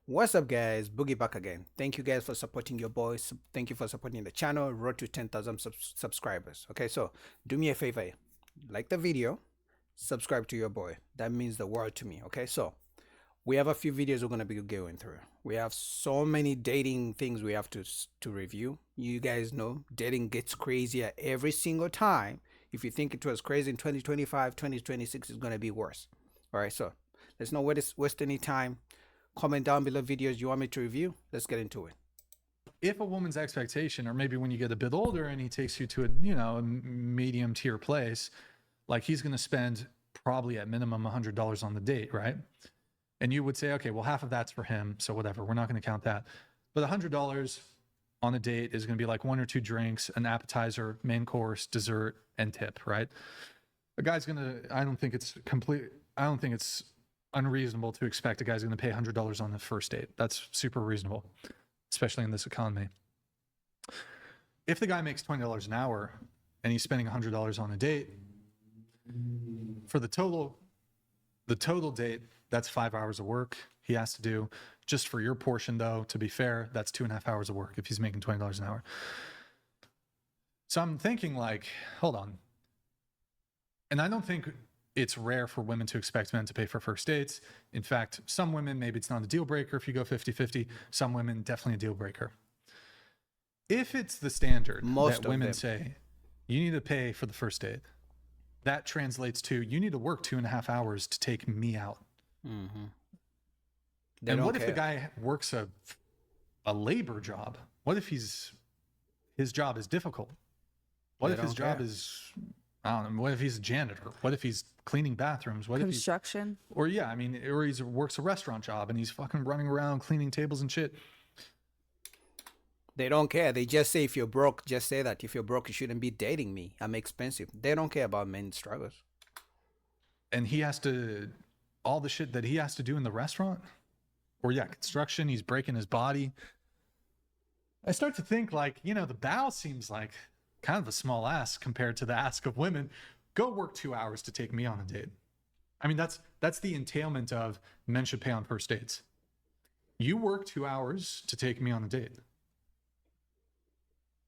What's up, guys? Boogie back again. Thank you guys for supporting your boys. Thank you for supporting the channel. Road to 10,000 subscribers. Okay, so do me a favor, like the video, subscribe to your boy. That means the world to me. Okay, so we have a few videos we're gonna be going through. We have so many dating things we have to review. You guys know dating gets crazier every single time. If you think it was crazy in 2025, 2026 is gonna be worse. All right, so let's not waste any time. Comment down below videos you want me to review. Let's get into it. If a woman's expectation, or maybe when you get a bit older and he takes you to a medium tier place, like he's going to spend probably at minimum $100 on the date, right? And you would say, okay, well, half of that's for him, so whatever, we're not going to count that. But $100 on a date is going to be like one or two drinks, an appetizer, main course, dessert, and tip, right? A guy's going to, I don't think it's unreasonable to expect a guy's going to pay $100 on the first date. That's super reasonable, especially in this economy. If the guy makes $20 an hour and he's spending $100 on a date, for the total date, that's 5 hours of work he has to do. Just for your portion, though, to be fair, that's 2.5 hours of work if he's making $20 an hour. So I'm thinking, like, hold on. And I don't think it's rare for women to expect men to pay for first dates. In fact, some women, maybe it's not a deal breaker if you go 50-50. Some women, definitely a deal breaker. If it's the standard that women say, you need to pay for the first date, that translates to you need to work 2.5 hours to take me out. Mm-hmm. And what if the guy works a labor job? What if his job is difficult? What if his job is, I don't know, what if he's a janitor? What if he's cleaning bathrooms? What construction? Or he works a restaurant job and he's fucking running around cleaning tables and shit. They don't care. They just say, if you're broke, just say that. If you're broke, you shouldn't be dating me. I'm expensive. They don't care about men's struggles. And he has to, all the shit that he has to do in the restaurant, or construction, he's breaking his body. I start to think, like, the bow seems like kind of a small ask compared to the ask of women. Go work 2 hours to take me on a date. I mean, that's the entailment of men should pay on first dates. You work 2 hours to take me on a date.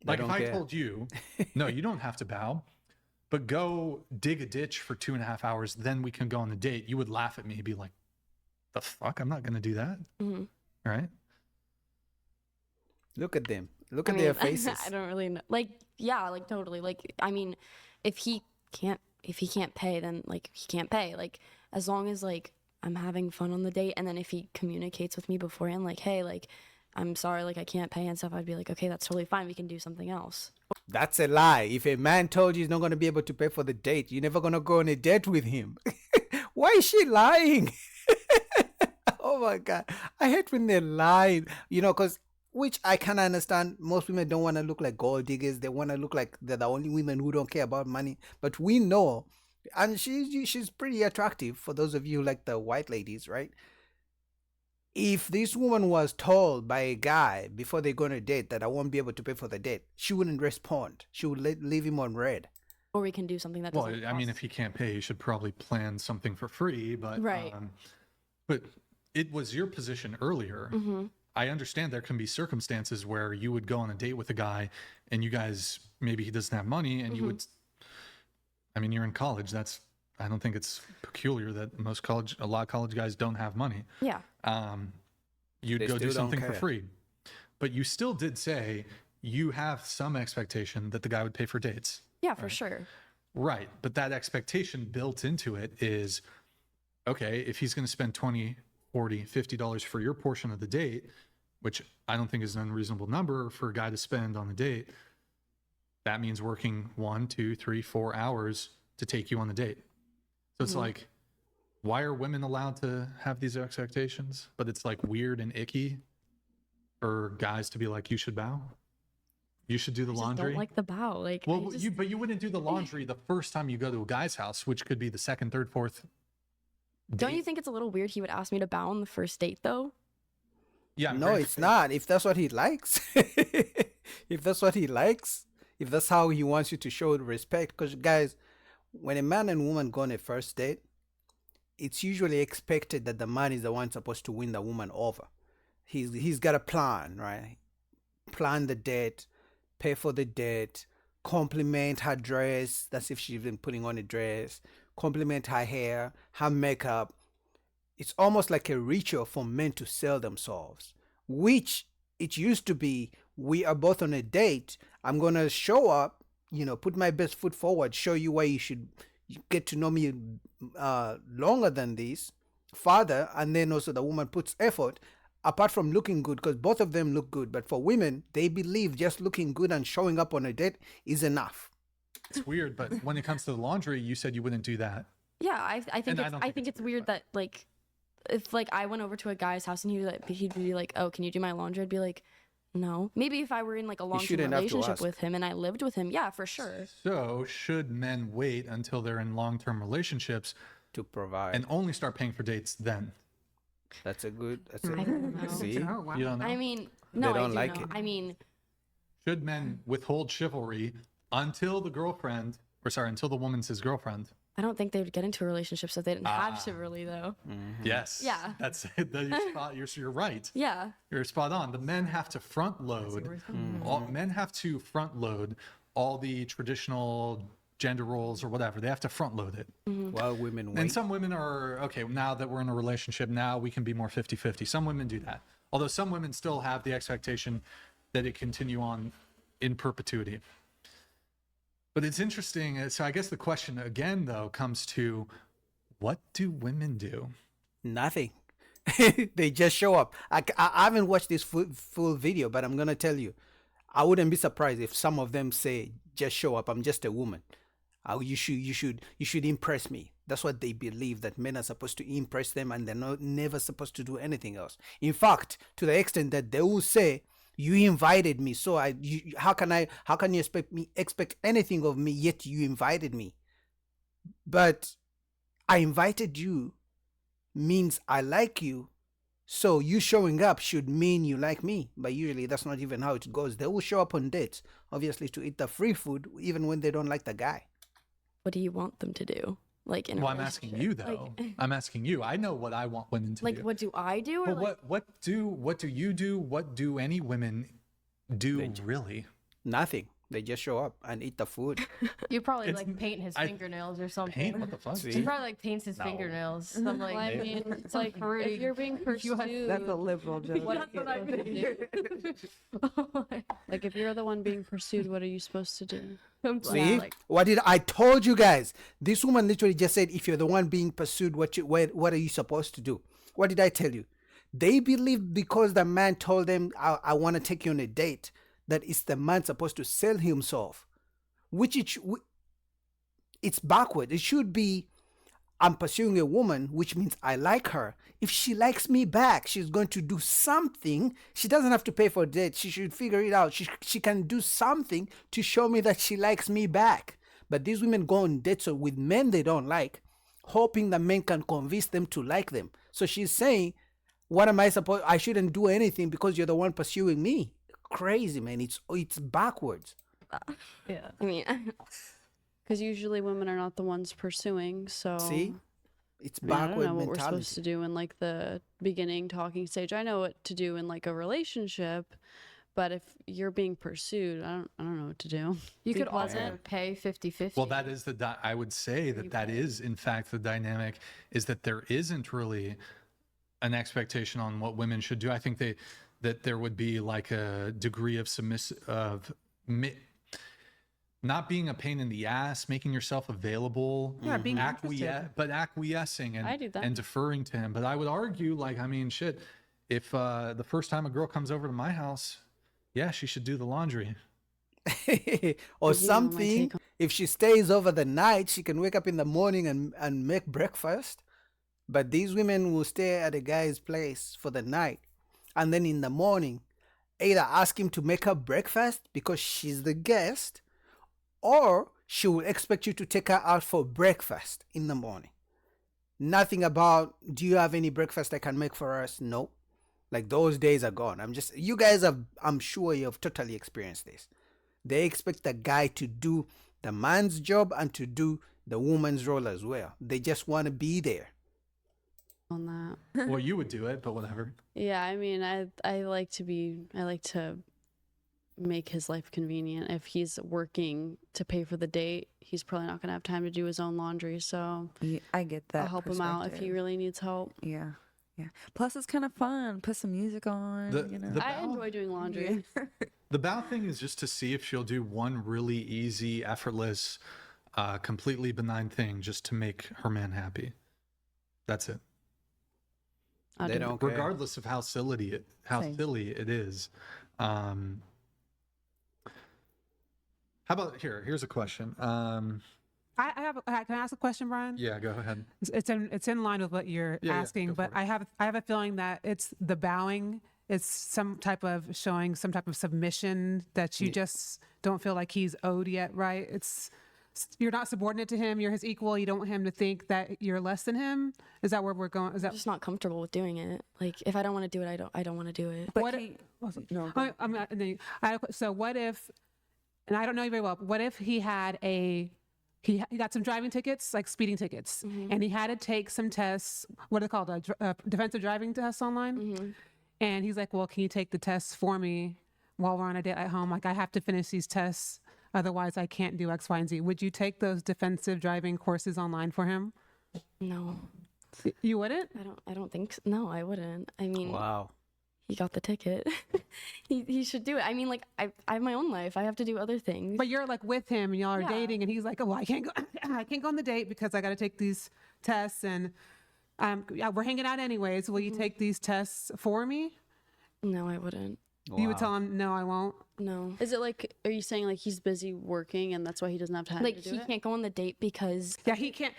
Like, if I told you, no, you don't have to bow, but go dig a ditch for 2.5 hours, then we can go on the date, you would laugh at me and be like, the fuck? I'm not going to do that. Mm-hmm. Right? Look at them. Look at their faces. I don't really know. Like, yeah, like totally. Like, I mean, if he can't pay, then like he can't pay. Like, as long as like I'm having fun on the date, and then if he communicates with me beforehand, like, hey, like, I'm sorry, like I can't pay and stuff, I'd be like, okay, that's totally fine. We can do something else. That's a lie. If a man told you he's not going to be able to pay for the date, you're never going to go on a date with him. Why is she lying? Oh my God. I hate when they lie, because which I kind of understand. Most women don't want to look like gold diggers. They want to look like they're the only women who don't care about money. But we know, and she's pretty attractive for those of you who like the white ladies, right? If this woman was told by a guy before they go on a date that I won't be able to pay for the date, she wouldn't respond. She would leave him on red. Or we can do something that doesn't cost. I mean, if he can't pay, you should probably plan something for free. But right. But it was your position earlier. Mm-hmm. I understand there can be circumstances where you would go on a date with a guy and you guys, maybe he doesn't have money and you would, I mean, you're in college. I don't think it's peculiar that a lot of college guys don't have money. Yeah. You'd go do something for free. But you still did say you have some expectation that the guy would pay for dates. Yeah, for sure. Right. But that expectation built into it is, okay, if he's going to spend $20, $40, $50 for your portion of the date, which I don't think is an unreasonable number for a guy to spend on a date, that means working 1, 2, 3, 4 hours to take you on the date. So it's like, why are women allowed to have these expectations? But it's like weird and icky for guys to be like, you should bow. You should do the laundry. Don't like the bow. Like, well, but you wouldn't do the laundry the first time you go to a guy's house, which could be the second, third, fourth date. Don't you think it's a little weird he would ask me to bow on the first date, though? Yeah. No, it's not. If that's what he likes, if that's what he likes, if that's how he wants you to show respect, because guys, when a man and woman go on a first date, it's usually expected that the man is the one supposed to win the woman over. he's got a plan, right? Plan the date, pay for the date, compliment her dress. That's if she's been putting on a dress. Compliment her hair, her makeup. It's almost like a ritual for men to sell themselves, which it used to be. We are both on a date. I'm gonna show up, put my best foot forward, show you why you should get to know me longer than this, further, and then also the woman puts effort. Apart from looking good, because both of them look good, but for women, they believe just looking good and showing up on a date is enough. It's weird, but when it comes to the laundry, you said you wouldn't do that. Yeah, I think And I it's, don't I think think it's it's weird, weird that like if like I went over to a guy's house and he'd be like, "Oh, can you do my laundry?" I'd be like, "No." Maybe if I were in like a long-term shouldn't have to relationship ask. with him and I lived with him, yeah, for sure. So should men wait until they're in long-term relationships To provide. and only start paying for dates then? That's a good. That's I don't know. See, You don't know? I mean, no, don't I do like know. it. I mean, Should men withhold chivalry until the girlfriend, or sorry, until the woman's his girlfriend? I don't think they would get into a relationship so they didn't have chivalry though. Yes. Yeah. That's you're right. Yeah. You're spot on. The men have to front load. Men have to front load all the traditional gender roles or whatever. They have to front load it. while women wait. And some women are, okay, now that we're in a relationship, now we can be more 50-50. Some women do that. Although some women still have the expectation that it continue on in perpetuity. But it's interesting. So I guess the question again, though, comes to what do women do? Nothing. They just show up. I haven't watched this full video, but I'm gonna tell you, I wouldn't be surprised if some of them say, "Just show up. I'm just a woman. You should impress me." That's what they believe, that men are supposed to impress them, and they're never supposed to do anything else. In fact, to the extent that they will say, "You invited me, so how can you expect anything of me, yet you invited me?" But I invited you means I like you, so you showing up should mean you like me. But usually that's not even how it goes. They will show up on dates, obviously, to eat the free food, even when they don't like the guy. What do you want them to do? Like in a Well, I'm asking you though. Like, I'm asking you. I know what I want women to like do. what do I do? Or But like, what do you do? What do any women do really? Nothing. They just show up and eat the food. You probably It's- like paint his I- fingernails or something. Paint? What the fuck? See? He probably like paints his No. fingernails. Some like I mean, it's like pretty- if you're being pursued, That's a liberal joke. That's what I mean. like if you're the one being pursued, what are you supposed to do? See, like- what did I told you guys? This woman literally just said, "If you're the one being pursued, what are you supposed to do?" What did I tell you? They believe because the man told them, "I want to take you on a date," that it's the man supposed to sell himself, which it's backward. It should be, "I'm pursuing a woman, which means I like her. If she likes me back, she's going to do something. She doesn't have to pay for a date. She should figure it out. She can do something to show me that she likes me back." But these women go on dates with men they don't like, hoping that men can convince them to like them. So she's saying, "What am I supposed? I shouldn't do anything because you're the one pursuing me." Crazy, man. It's backwards. Yeah. I mean, Because usually women are not the ones pursuing. So See, it's I mean, I don't backward know what we're supposed mentality. to do in like the beginning talking stage. I know what to do in like a relationship, but if you're being pursued, I don't know what to do. You Be could also pleasant. pay 50-50. Well, that is I would say that is in fact the dynamic, is that there isn't really an expectation on what women should do. I think that there would be like a degree of not being a pain in the ass, making yourself available, Yeah, being interested. but acquiescing I do that. and deferring to him. But I would argue, like, I mean, shit, if the first time a girl comes over to my house, yeah, she should do the laundry. Or my something. take on- If she stays over the night, she can wake up in the morning and make breakfast. But these women will stay at a guy's place for the night, and then in the morning, either ask him to make her breakfast because she's the guest, or she will expect you to take her out for breakfast in the morning. Nothing about, "Do you have any breakfast I can make for us?" No. Like, those days are gone. You guys I'm sure you have totally experienced this. They expect the guy to do the man's job and to do the woman's role as well. They just want to be there. on that. Well, you would do it, but whatever. Yeah, I mean, I like to make his life convenient. If he's working to pay for the date, he's probably not gonna have time to do his own laundry. So Yeah, I get that. I'll help him out if he perspective. really needs help. Yeah. Yeah. Plus, it's kind of fun. Put some music on. The- you know. the- I bow- enjoy doing laundry. The bow thing is just to see if she'll do one really easy, effortless, completely benign thing just to make her man happy. That's it. I'll They do it. don't care. Regardless of how Same. silly it is. How about here's a question. I have. Can I ask a question, Brian? Yeah, go ahead. It's in line with what you're Yeah, asking, go but for it. I have a feeling that it's the bowing. It's some type of showing some type of submission that you just don't feel like he's owed yet, right? You're not subordinate to him. You're his equal. You don't want him to think that you're less than him. Is that where we're going? Is I'm that just not comfortable with doing it. Like if I don't want to do it, I don't want to do it. But what? no, I'm not, and then so what if? And I don't know you very well. But what if he had he got some driving tickets, like speeding tickets, and he had to take some tests. What are they called? Defensive driving tests online. And he's like, "Well, can you take the tests for me while we're on a date at home? Like I have to finish these tests, otherwise I can't do X, Y, and Z." Would you take those defensive driving courses online for him? No, You wouldn't. I don't think so. No, I wouldn't. I mean, Wow. he got the ticket. he should do it. I mean, like I have my own life. I have to do other things. But you're like with him and y'all are Yeah. dating, and he's like, "Oh, well, I can't go. I can't go on the date because I got to take these tests, and yeah, we're hanging out anyways. Will you take these tests for me?" No, I wouldn't. You would tell him, "No, I won't." No. Is it like, are you saying like he's busy working and that's why he doesn't have time Like to do he it? can't go on the date because Yeah, he can't.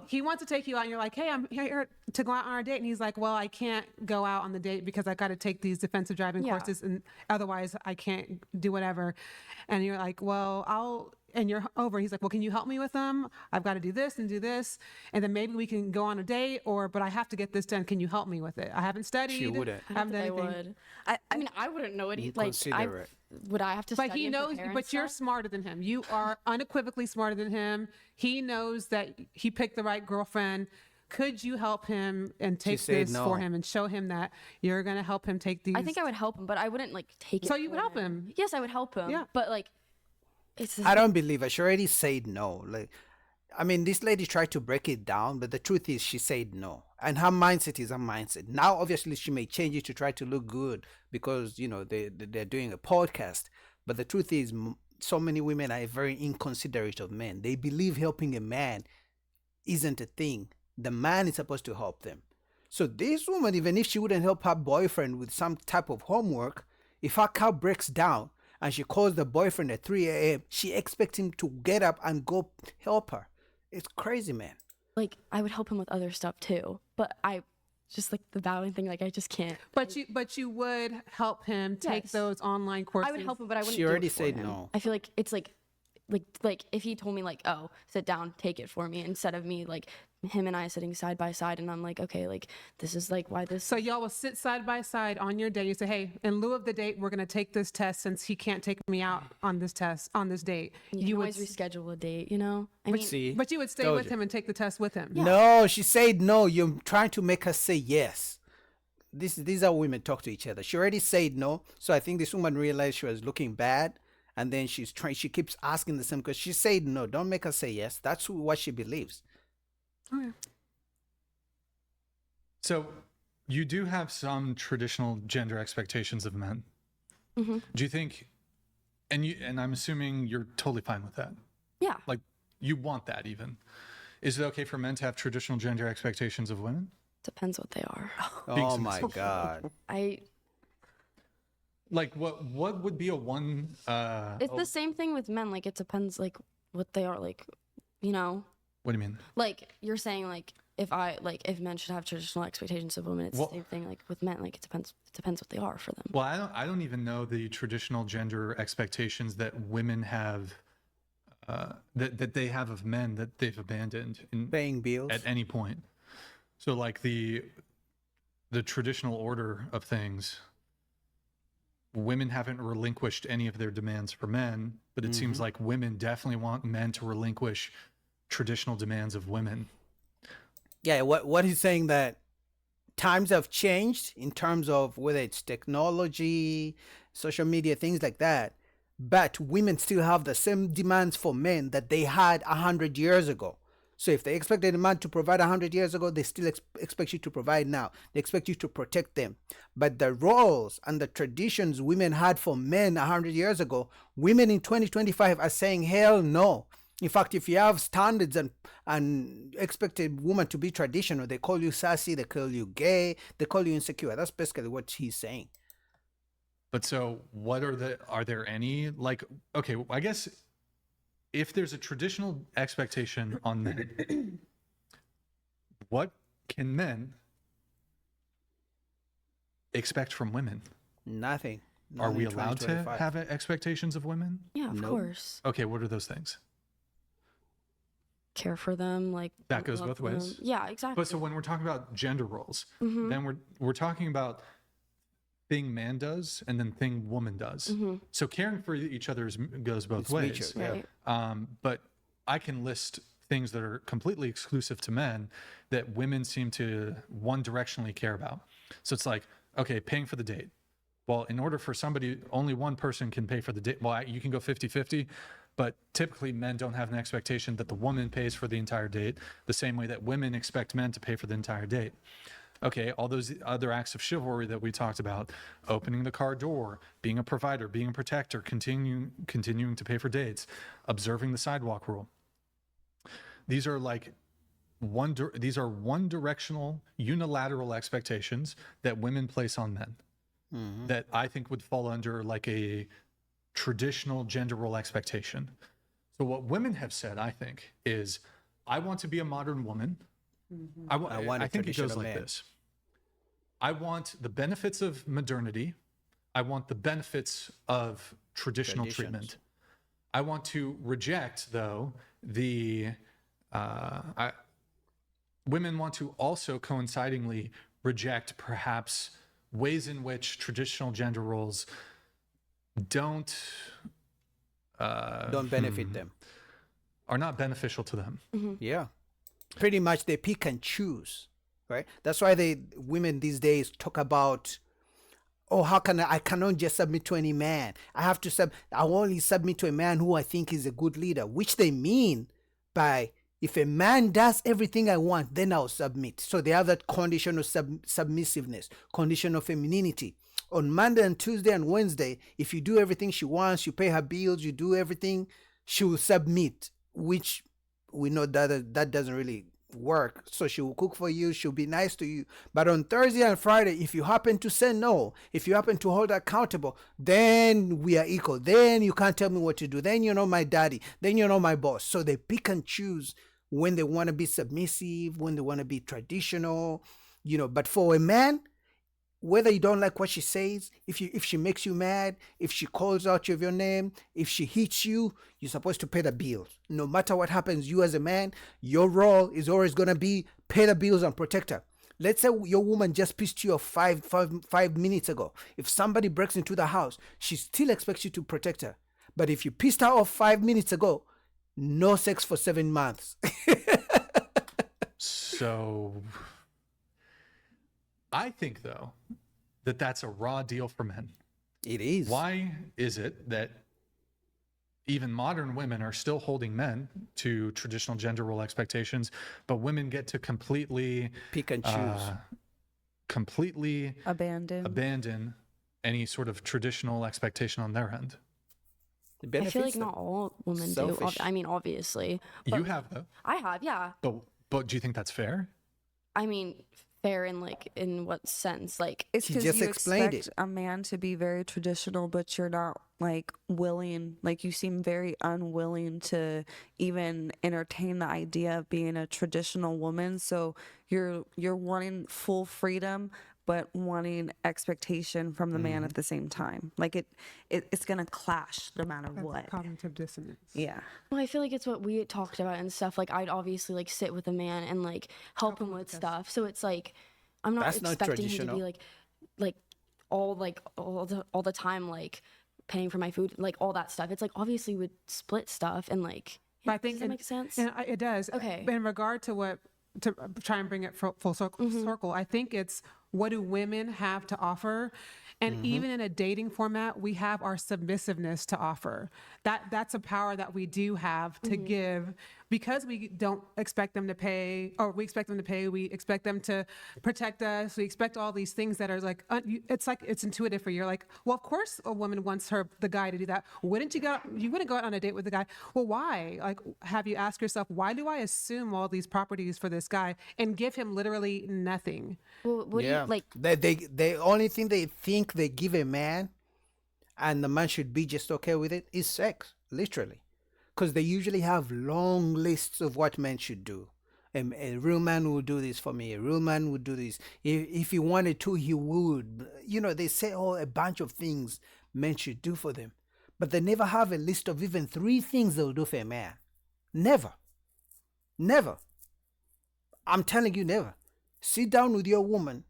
He wants to take you out, and you're like, "Hey, I'm here to go out on our date," and he's like, "Well, I can't go out on the date because I got to take these defensive driving Yeah. courses, and otherwise I can't do whatever." And you're like, "Well, I'll." And you're over. He's like, "Well, can you help me with them? I've got to do this and do this, and then maybe we can go on a date. But I have to get this done. Can you help me with it? I haven't studied. She wouldn't. I haven't done I anything." would. I, I mean, I wouldn't know what he You like. consider it. Would I have to? But study he and knows. prepare and But you're stuff? smarter than him. You are unequivocally smarter than him. He knows that he picked the right girlfriend. Could you help him and take said this no. for him and show him that you're going to help him take these? I think I would help him, but I wouldn't like take it. So you would for help him? Yes, I would help him. Yeah. But like, it's. I don't believe her. She already said no. Like, I mean, this lady tried to break it down, but the truth is she said no. And her mindset is her mindset. Now, obviously, she may change it to try to look good because, you know, they're doing a podcast. But the truth is, so many women are very inconsiderate of men. They believe helping a man isn't a thing. The man is supposed to help them. So this woman, even if she wouldn't help her boyfriend with some type of homework, if her car breaks down and she calls the boyfriend at 3 a.m., she expects him to get up and go help her. It's crazy, man. Like I would help him with other stuff too, but I just like the bowing thing. Like I just can't. But you would help him take Yes. those online courses. I would help him, but I wouldn't. She do already it for said him. no. I feel like it's like if he told me like, "Oh, sit down, take it for me," instead of me like him and I sitting side by side, and I'm like, okay, like this is like why this. So y'all will sit side by side on your date. You say, "Hey, in lieu of the date, we're going to take this test since he can't take me out on this test on this date." you can would, always reschedule a date, you know. I mean, See? but you would stay Told with you. him and take the test with him. No, she said no. You're trying to make her say yes. These are women talk to each other. She already said no. So I think this woman realized she was looking bad. And then she keeps asking the same because she said no. Don't make her say yes. That's what she believes. Okay. So you do have some traditional gender expectations of men. Mm-hmm. Do you think, and I'm assuming you're totally fine with that. yeah. Like you want that even. Is it okay for men to have traditional gender expectations of women? Depends what they are. Oh my God. Like what would be a one It's the same thing with men. Like it depends like what they are. Like, you know, what do you mean? like you're saying like if men should have traditional expectations of women, it's Well- the same thing. Like with men, like it depends what they are for them. Well, I don't even know the traditional gender expectations that women have that they have of men that they've abandoned Paying bills. at any point. So like the traditional order of things, women haven't relinquished any of their demands for men, but it seems like women definitely want men to relinquish traditional demands of women. Yeah, what he's saying that times have changed in terms of whether it's technology, social media, things like that. But women still have the same demands for men that they had 100 years ago. So if they expected a man to provide 100 years ago, they still expect you to provide now. They expect you to protect them. But the roles and the traditions women had for men 100 years ago, women in 2025 are saying, hell no. In fact, if you have standards and expect a woman to be traditional, they call you sassy, they call you gay, they call you insecure. That's basically what he's saying. But so what are there any, like, okay, I guess if there's a traditional expectation on men, what can men expect from women? Nothing. Are Not we in allowed to 2025. have expectations of women? Yeah, of Nope. course. Okay, what are those things? Care for them, like That goes love both ways? them. Yeah, exactly. But so when we're talking about gender roles, Mhm. then we're talking about thing man does and then thing woman does. Mhm. So caring for each other goes both It's ways. mutual, yeah. Right. But I can list things that are completely exclusive to men that women seem to one directionally care about. So it's like, okay, paying for the date. Well, in order for somebody, only one person can pay for the date. Well, you can go 50-50, but typically men don't have an expectation that the woman pays for the entire date the same way that women expect men to pay for the entire date. Okay, all those other acts of chivalry that we talked about, opening the car door, being a provider, being a protector, continuing to pay for dates, observing the sidewalk rule. These are like these are one directional, unilateral expectations that women place on men that I think would fall under like a traditional gender role expectation. So what women have said, I think, is I want to be a modern woman. I want a I think it goes traditional like man. this. I want the benefits of modernity. I want the benefits of traditional Traditions. treatment. I want to reject, though, women want to also coincidingly reject perhaps ways in which traditional gender roles don't benefit them. are not beneficial to them. Yeah. Pretty much they pick and choose, right? That's why women these days talk about, oh, how can I cannot just submit to any man. I have to I only submit to a man who I think is a good leader, which they mean by if a man does everything I want, then I'll submit. So they have that condition of submissiveness, condition of femininity. On Monday and Tuesday and Wednesday, if you do everything she wants, you pay her bills, you do everything, she will submit, which we know that doesn't really work. So she will cook for you, she'll be nice to you. But on Thursday and Friday, if you happen to say no, if you happen to hold her accountable, then we are equal. Then you can't tell me what to do. Then you're not my daddy. Then you're not my boss. So they pick and choose when they want to be submissive, when they want to be traditional, but for a man, whether you don't like what she says, if she makes you mad, if she calls out your name, if she hits you, you're supposed to pay the bills. No matter what happens, you as a man, your role is always going to be pay the bills and protect her. Let's say your woman just pissed you off five minutes ago. If somebody breaks into the house, she still expects you to protect her. But if you pissed her off 5 minutes ago, no sex for 7 months. So I think, though, that that's a raw deal for men. It is. Why is it that even modern women are still holding men to traditional gender role expectations, but women get to completely Pick and choose. completely Abandoned. abandon any sort of traditional expectation on their end? It I benefits feel like them. not all women do. Selfish. I mean, obviously. You But have, though. I have, yeah. But do you think that's fair? I mean, fair in what sense? Like, It's She because just you explained expect a man to be very traditional, but you're not like willing. Like you seem very unwilling to even entertain the idea of being a traditional woman. So you're wanting full freedom, but wanting expectation from the man at the same time. Like it's gonna clash no matter That's what. cognitive dissonance. Yeah. well, I feel like it's what we talked about and stuff. Like, I'd obviously like sit with a man and like help him with stuff. So it's like, I'm not That's not expecting him to traditional. be like all the time like paying for my food, like all that stuff. It's like obviously we'd split stuff and like. But I think does that make sense? And it does. Okay. But in regard to what to try and bring it full circle, I think it's what do women have to offer? And even in a dating format, we have our submissiveness to offer. That's a power that we do have to give, because we don't expect them to pay, or we expect them to pay. We expect them to protect us. We expect all these things that are like, it's intuitive for you. You're like, well, of course a woman wants the guy to do that. You wouldn't go out on a date with the guy. Well, why? Like, have you asked yourself, why do I assume all these properties for this guy and give him literally nothing? Well, what do you like? The only thing they think they give a man, and the man should be just okay with it, is sex, literally. Because they usually have long lists of what men should do. A real man will do this for me. A real man would do this. If he wanted to, he would. You know, they say a bunch of things men should do for them. But they never have a list of even 3 things they'll do for a man. Never. Never. I'm telling you, never. Sit down with your woman.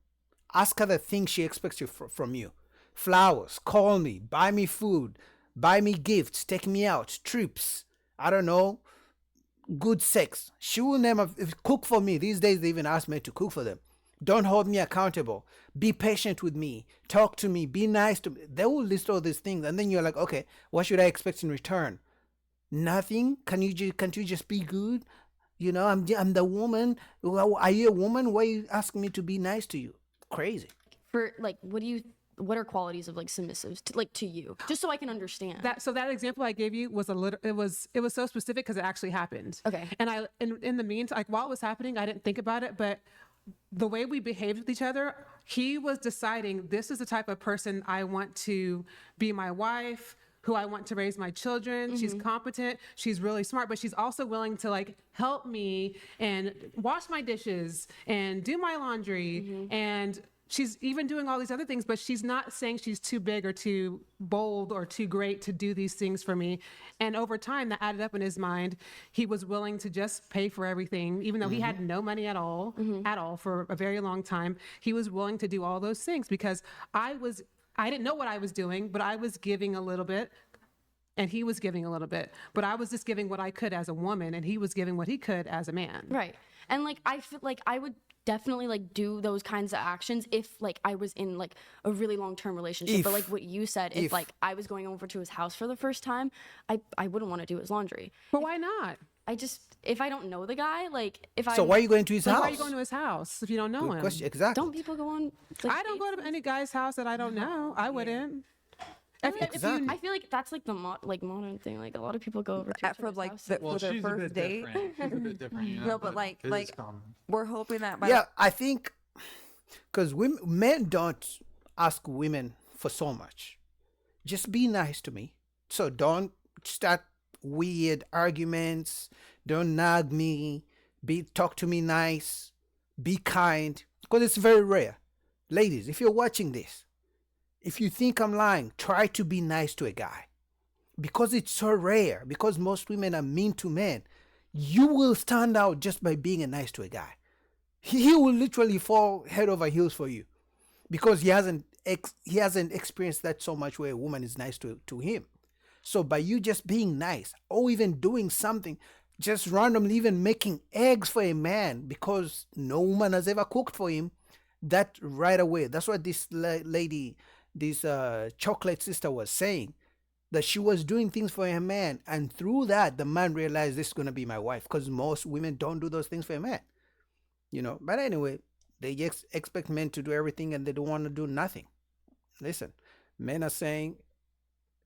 Ask her the things she expects from you. Flowers, call me, buy me food, buy me gifts, take me out, trips, I don't know, good sex. She will never cook for me. These days they even ask me to cook for them. Don't hold me accountable. Be patient with me. Talk to me. Be nice to me. They will list all these things, and then you're like, okay, what should I expect in return? Nothing. Can't you just be good? You know, I'm the woman. Well, are you a woman? Why are you asking me to be nice to you? Crazy. For like, what are qualities of like submissives to you, just so I can understand That example I gave you was it was so specific because it actually happened. Okay. And in the meantime, like while it was happening, I didn't think about it, but the way we behaved with each other, he was deciding, this is the type of person I want to be my wife, who I want to raise my children. She's competent, she's really smart, but she's also willing to like help me and wash my dishes and do my laundry. And she's even doing all these other things, but she's not saying she's too big or too bold or too great to do these things for me. And over time, that added up in his mind. He was willing to just pay for everything, even though he had no money at all for a very long time. He was willing to do all those things because I didn't know what I was doing, but I was giving a little bit and he was giving a little bit, but I was just giving what I could as a woman and he was giving what he could as a man. right. And like I feel like I would definitely like do those kinds of actions if like I was in like a really long-term relationship. But like what you said, if like I was going over to his house for the first time, I wouldn't want to do his laundry. But why not? If I don't know the guy, like if I So why are you going to his Like, house? why are you going to his house if you don't know Good him? question. Exactly. don't people go on like, I don't go to any guy's house that I don't know. I wouldn't. Exactly. I feel like that's like the modern thing. Like a lot of people go over to each For other's like house. for their she's a first bit date. different. She's a bit different, you know, No, but it is like common. we're hoping that by Yeah, I think because men don't ask women for so much. Just be nice to me. So don't start weird arguments. Don't nag me. Talk to me nice. Be kind. Because it's very rare. Ladies, if you're watching this, if you think I'm lying, try to be nice to a guy. Because it's so rare. Because most women are mean to men. You will stand out just by being nice to a guy. He will literally fall head over heels for you because he hasn't experienced that so much where a woman is nice to him. So by you just being nice or even doing something, just randomly even making eggs for a man because no woman has ever cooked for him, that right away, that's what this lady, this chocolate sister was saying, that she was doing things for a man, and through that the man realized this is going to be my wife, because most women don't do those things for a man. You know, but anyway, they just expect men to do everything and they don't want to do nothing. Listen, men are saying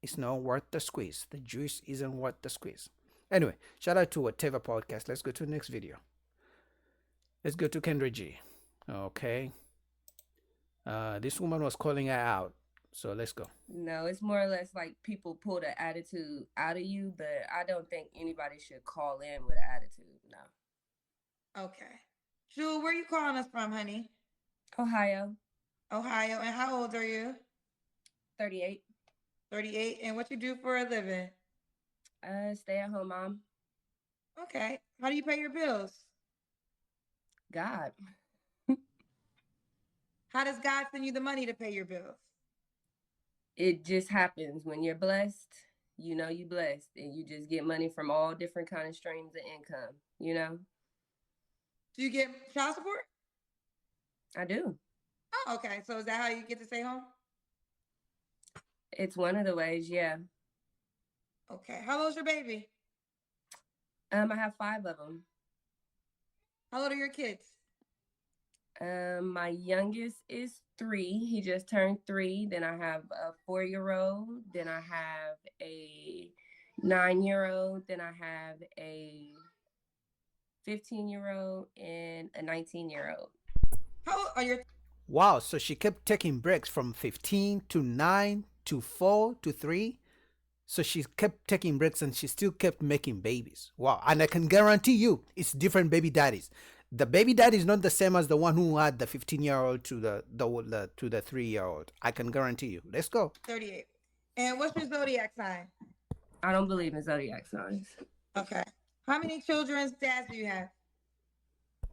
it's not worth the squeeze. The juice isn't worth the squeeze. Anyway, shout out to Whatever Podcast. Let's go to the next video. Let's go to Kendra G. Okay. This woman was calling her out. So let's go. No, it's more or less like people pull the attitude out of you, but I don't think anybody should call in with an attitude. No. Okay. Jewel, where you calling us from, honey? Ohio, Ohio. And how old are you? 38. 38. And what you do for a living? Stay at home mom. Okay. How do you pay your bills? God. How does God send you the money to pay your bills? It just happens when you're blessed, you know you blessed, and you just get money from all different kind of streams of income, you know? Do you get child support? I do. Oh, okay. So is that how you get to stay home? It's one of the ways, yeah. Okay. How old's your baby? I have 5 of them. How old are your kids? My youngest is 3. He just turned 3. Then I have a 4-year-old. Then I have a 9-year-old. Then I have a 15-year-old and a 19-year-old. How old are your Wow, so she kept taking breaks from 15 to 9 to 4 to 3. So she kept taking breaks and she still kept making babies. Wow, and I can guarantee you it's different baby daddies. The baby daddy is not the same as the one who had the 15-year-old to the 3-year-old. I can guarantee you. Let's go. 38? And what's your zodiac sign? I don't believe in zodiac signs. Okay. How many children's dads do you have?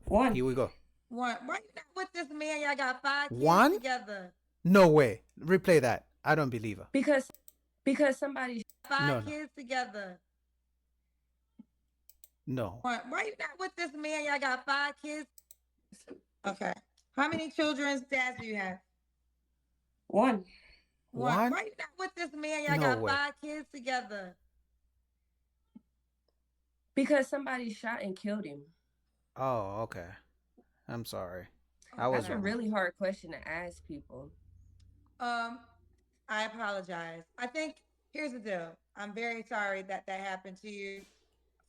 1. Here we go. 1. Why you not with this man? Y'all got 5 kids 1? together. No way. Replay that. I don't believe her. Because somebody 5 No, no. kids together. No. Why you not with this man? Y'all got 5 kids. Okay. How many children's dads do you have? 1. 1. One? Why you not with this man? Y'all No got way. 5 kids together. Because somebody shot and killed him. Oh, okay. I'm sorry. I was That's a wrong. really hard question to ask people. I apologize. I think here's the deal. I'm very sorry that that happened to you.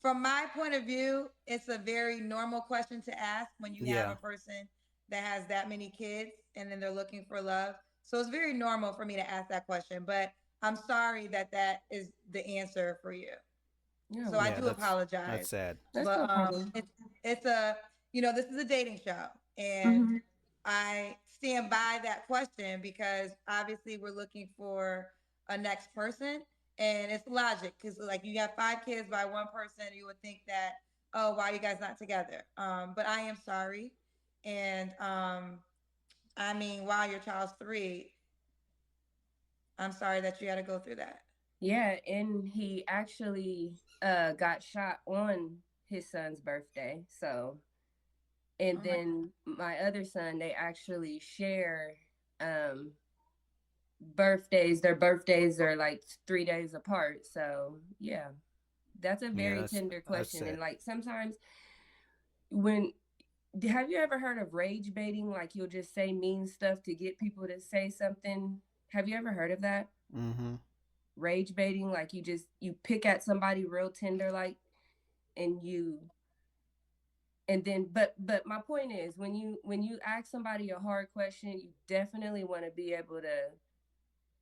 From my point of view, it's a very normal question to ask when you have Yeah. a person that has that many kids and then they're looking for love. So it's very normal for me to ask that question, but I'm sorry that that is the answer for you. Yeah. So I Yeah, do that's apologize. sad. That's But no problem. it's a this is a dating show, and Mhm. I stand by that question because obviously we're looking for a next person, and it's logic because like you have 5 kids by one person, you would think that, oh, why are you guys not together? But I am sorry, and I mean, while your child's 3, I'm sorry that you had to go through that. Yeah, and he actually got shot on his son's birthday. So, and Oh my- then my other son, they actually share birthdays. Their birthdays are like 3 days apart. So, yeah, that's a very that's- tender that's question. And sad. like sometimes have you ever heard of rage baiting? Like you'll just say mean stuff to get people to say something. Have you ever heard of that? Mm-hmm. Rage baiting, like you pick at somebody real tender, like, and then but my point is when you ask somebody a hard question, you definitely want to be able to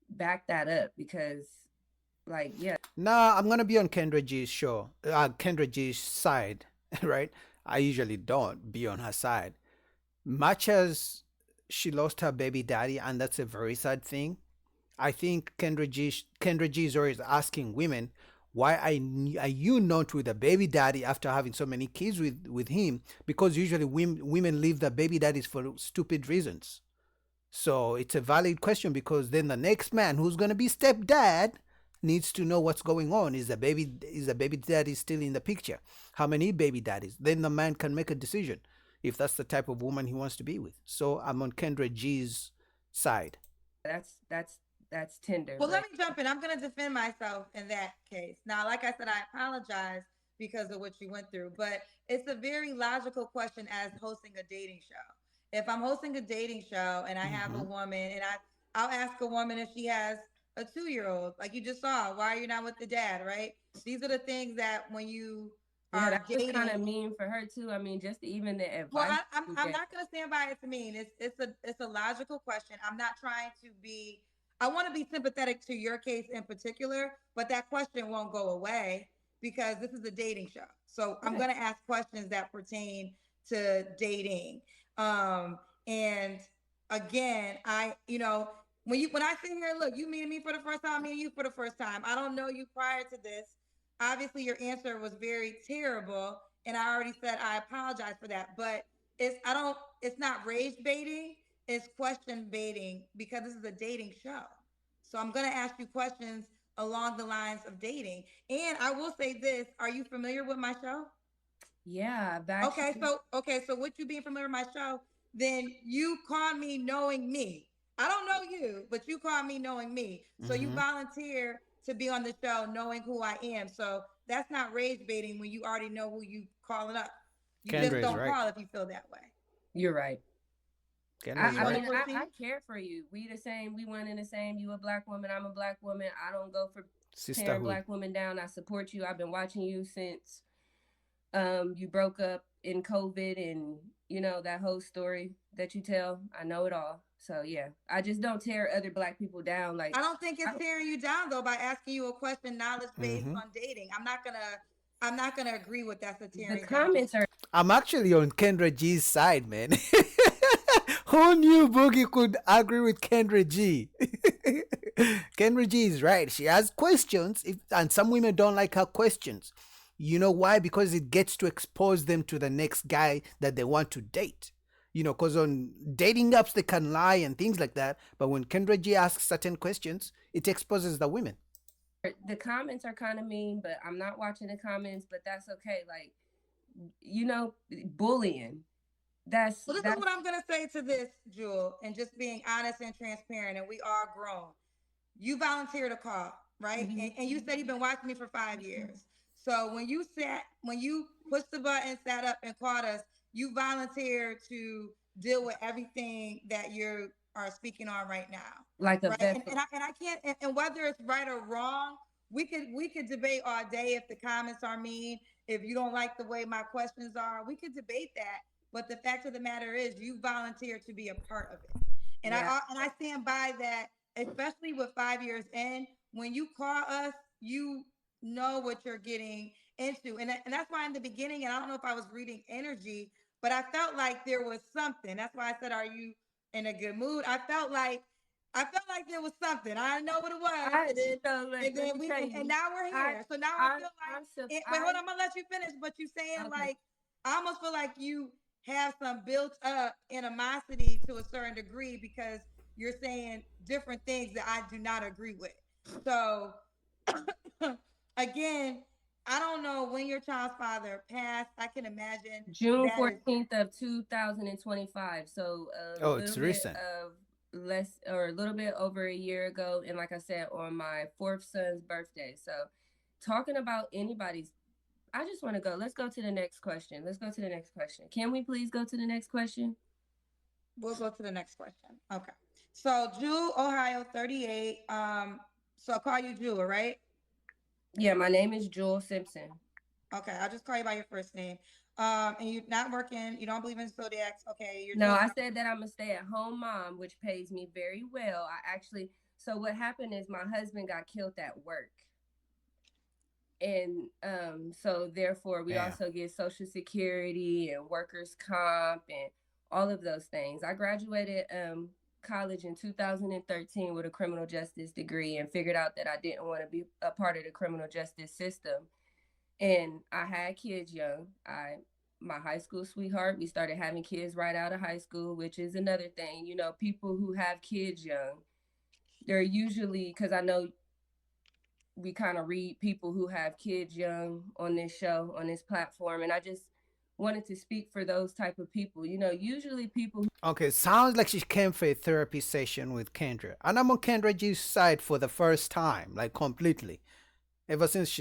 back that up because like, yeah. Nah, I'm gonna be on Kendra G's show. Kendra G's side, right? I usually don't be on her side. Much as she lost her baby daddy, and that's a very sad thing. I think Kendra G is always asking women, why are you not with a baby daddy after having so many kids with him? Because usually women leave their baby daddies for stupid reasons. So it's a valid question because then the next man who's going to be stepdad needs to know what's going on. Is the baby daddy still in the picture? How many baby daddies? Then the man can make a decision if that's the type of woman he wants to be with. So I'm on Kendra G's side. That's tender. Well, let me jump in. I'm going to defend myself in that case. Now, like I said, I apologize because of what you went through, but it's a very logical question as hosting a dating show. If I'm hosting a dating show and I have a woman and I'll ask a woman if she has a 2-year-old, like you just saw, why are you not with the dad, right? These are the things that when you yeah, are that was dating. kind of mean for her too. I mean, just even the advice. Well, I'm not going to stand by it to mean. It's a logical question. I'm not trying to be. I want to be sympathetic to your case in particular, but that question won't go away because this is a dating show. So I'm going to ask questions that pertain to dating. And again, when I sit here, look, you meeting me for the first time, me and you for the first time. I don't know you prior to this. Obviously, your answer was very terrible, and I already said I apologize for that. But it's not rage baiting. It's question baiting because this is a dating show. So I'm going to ask you questions along the lines of dating. And I will say this. Are you familiar with my show? Yeah, I've Okay, actually. so with you being familiar with my show, then you call me knowing me. I don't know you, but you call me knowing me. So you Mm-hmm. volunteer to be on the show knowing who I am. So that's not rage baiting when you already know who you calling up. You just Kendra is don't right. call if you feel that way. You're right. Kendra is You I want right. mean, to I proceed? care for you. We the same. We one and the same. You a black woman. I'm a black woman. I don't go for tearing Sisterhood. black women down. I support you. I've been watching you since you broke up in COVID, and you know that whole story that you tell. I know it all. So yeah, I just don't tear other black people down. Like I don't think it's tearing you down though by asking you a question knowledge based Mm-hmm. on dating. I'm not gonna agree with that's a the tearing down. comments are I'm actually on Kendra G's side, man. Who knew Boogie could agree with Kendra G? Kendra G is right. She has questions, and some women don't like her questions. You know why? Because it gets to expose them to the next guy that they want to date. You know, because on dating apps they can lie and things like that. But when Kendra G asks certain questions, it exposes the women. the comments are kind of mean, but I'm not watching the comments. But that's okay. Like you know, bullying. That's Well, this is what I'm gonna say to this, Jewel, and just being honest and transparent, and we are grown. You volunteered to call, right? And you said you've been watching me for 5 years. So when you pushed the button, sat up, and called us, you volunteered to deal with everything that you are speaking on right now, like a right? vessel. And I can't. And whether it's right or wrong, we could debate all day if the comments are mean. If you don't like the way my questions are, we could debate that. But the fact of the matter is, you volunteered to be a part of it, and Yeah. I stand by that. Especially with 5 years in, when you call us, you know what you're getting into, and that's why in the beginning, and I don't know if I was reading energy, but I felt like there was something. That's why I said, "Are you in a good mood?" I felt like there was something. I didn't know what it was. I didn't know. And then and now we're here. So now I feel like wait, hold on, I'm gonna let you finish. But you saying Okay. like I almost feel like you have some built up animosity to a certain degree because you're saying different things that I do not agree with. So again, I don't know when your child's father passed. I can imagine June that is- 14th of 2025. So Oh, it's little bit recent. of less or a little bit over a year ago, and like I said, on my fourth son's birthday. So talking about anybody's, I just want to go. Let's go to the next question. Can we please go to the next question? We'll go to the next question. Okay. So Jewel, Ohio, 38. So I'll call you Jewel, right? Yeah, my name is Jewel Simpson. Okay, I'll just call you by your first name. And you're not working, you don't believe in zodiacs. Okay, you're No, just- I said that I'm a stay-at-home mom, which pays me very well. So what happened is my husband got killed at work. And so therefore we also get Social Security and workers' comp and all of those things. I graduated college in 2013 with a criminal justice degree and figured out that I didn't want to be a part of the criminal justice system. And I had kids young. My high school sweetheart, we started having kids right out of high school, which is another thing. You know, people who have kids young, they're usually, because I know we kind of read people who have kids young on this show, on this platform, and I just wanted to speak for those type of people. You know, usually people. Okay, sounds like she came for a therapy session with Kendra. And I'm on Kendra G's side for the first time, like completely. Ever since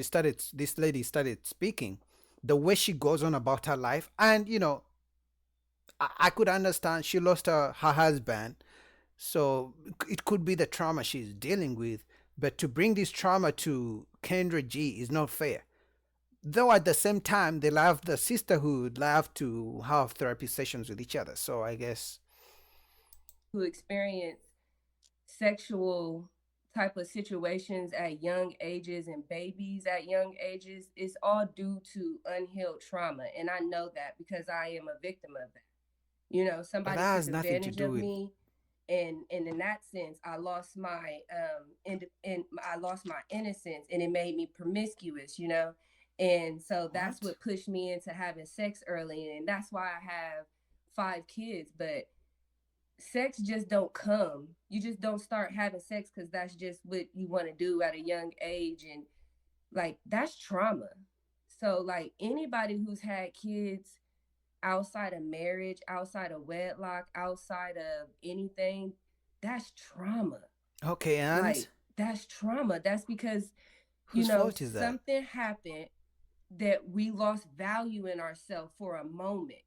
this lady started speaking, the way she goes on about her life, and you know, I could understand she lost her husband, so it could be the trauma she's dealing with. But to bring this trauma to Kendra G is not fair. Though at the same time, they love the sisterhood, love to have therapy sessions with each other. So I guess who experience sexual type of situations at young ages and babies at young ages, it's all due to unhealed trauma. And I know that because I am a victim of that. You know, somebody has took nothing to advantage do of with- me. And in that sense, I lost my I lost my innocence, and it made me promiscuous, you know. And so that's what pushed me into having sex early, and that's why I have 5 kids. But sex just don't come. You just don't start having sex because that's just what you want to do at a young age, and like that's trauma. So like anybody who's had kids outside of marriage, outside of wedlock, outside of anything, that's trauma. Okay, and Like that's trauma. That's because whose fault is that? something happened that we lost value in ourselves for a moment.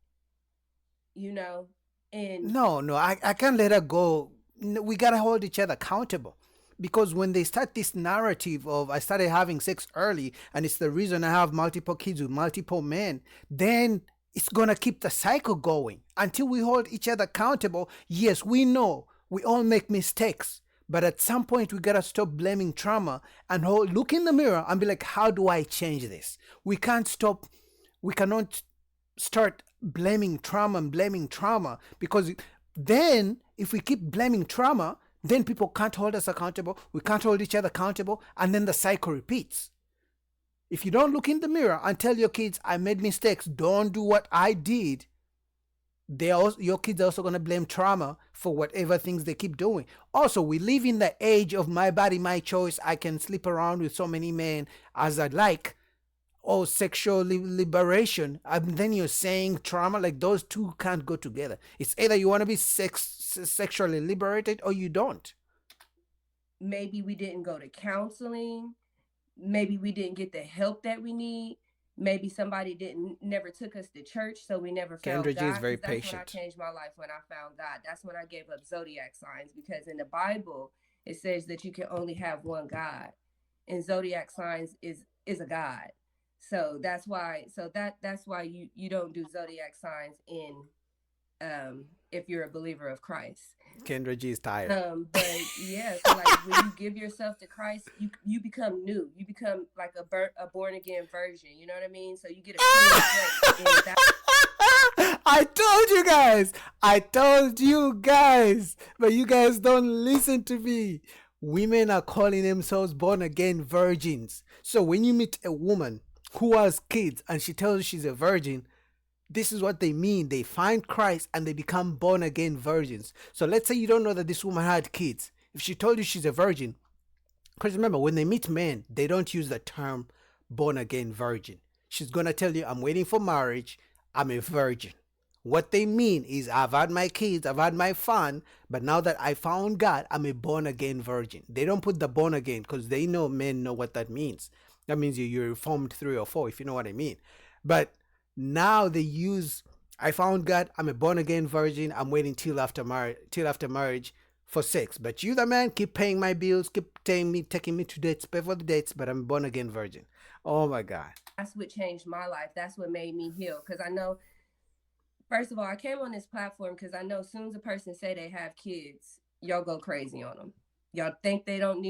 And No, I can't let her go. We gotta hold each other accountable. Because when they start this narrative of I started having sex early and it's the reason I have multiple kids with multiple men, then it's gonna keep the cycle going until we hold each other accountable. Yes, we know we all make mistakes, but at some point we gotta stop blaming trauma and look in the mirror and be like, how do I change this? We cannot start blaming trauma because then if we keep blaming trauma, then people can't hold us accountable. We can't hold each other accountable. And then the cycle repeats. If you don't look in the mirror and tell your kids, I made mistakes, don't do what I did, your kids are also going to blame trauma for whatever things they keep doing. Also, we live in the age of my body, my choice. I can sleep around with so many men as I like. Or sexual liberation. And then you're saying trauma, like those two can't go together. It's either you want to be sexually liberated or you don't. Maybe we didn't go to counseling. Maybe we didn't get the help that we need. Maybe somebody never took us to church, so we never found Kendra God. G is very That's patient. when I changed my life, when I found God. That's when I gave up zodiac signs, because in the Bible it says that you can only have one God, and zodiac signs is a God. So that's why. That's why you don't do zodiac signs if you're a believer of Christ. Kendra G is tired. But yeah, so like when you give yourself to Christ, you become new. You become like a born again version. You know what I mean? So you get a clean slate. I told you guys, but you guys don't listen to me. Women are calling themselves born again virgins. So when you meet a woman who has kids and she tells you she's a virgin, this is what they mean. They find Christ and they become born again virgins. So let's say you don't know that this woman had kids. If she told you she's a virgin, because remember, when they meet men, they don't use the term born again virgin. She's going to tell you, I'm waiting for marriage. I'm a virgin. What they mean is, I've had my kids, I've had my fun, but now that I found God, I'm a born again virgin. They don't put the born again because they know men know what that means. That means you're reformed 3 or 4, if you know what I mean. But now they use, I found God, I'm a born again virgin, I'm waiting till after marriage for sex. But you, the man, keep paying my bills, keep taking me to dates, pay for the dates, but I'm a born again virgin. Oh my God. That's what changed my life. That's what made me heal. Because I know, first of all, I came on this platform because I know as soon as a person say they have kids, y'all go crazy on them. Y'all think they don't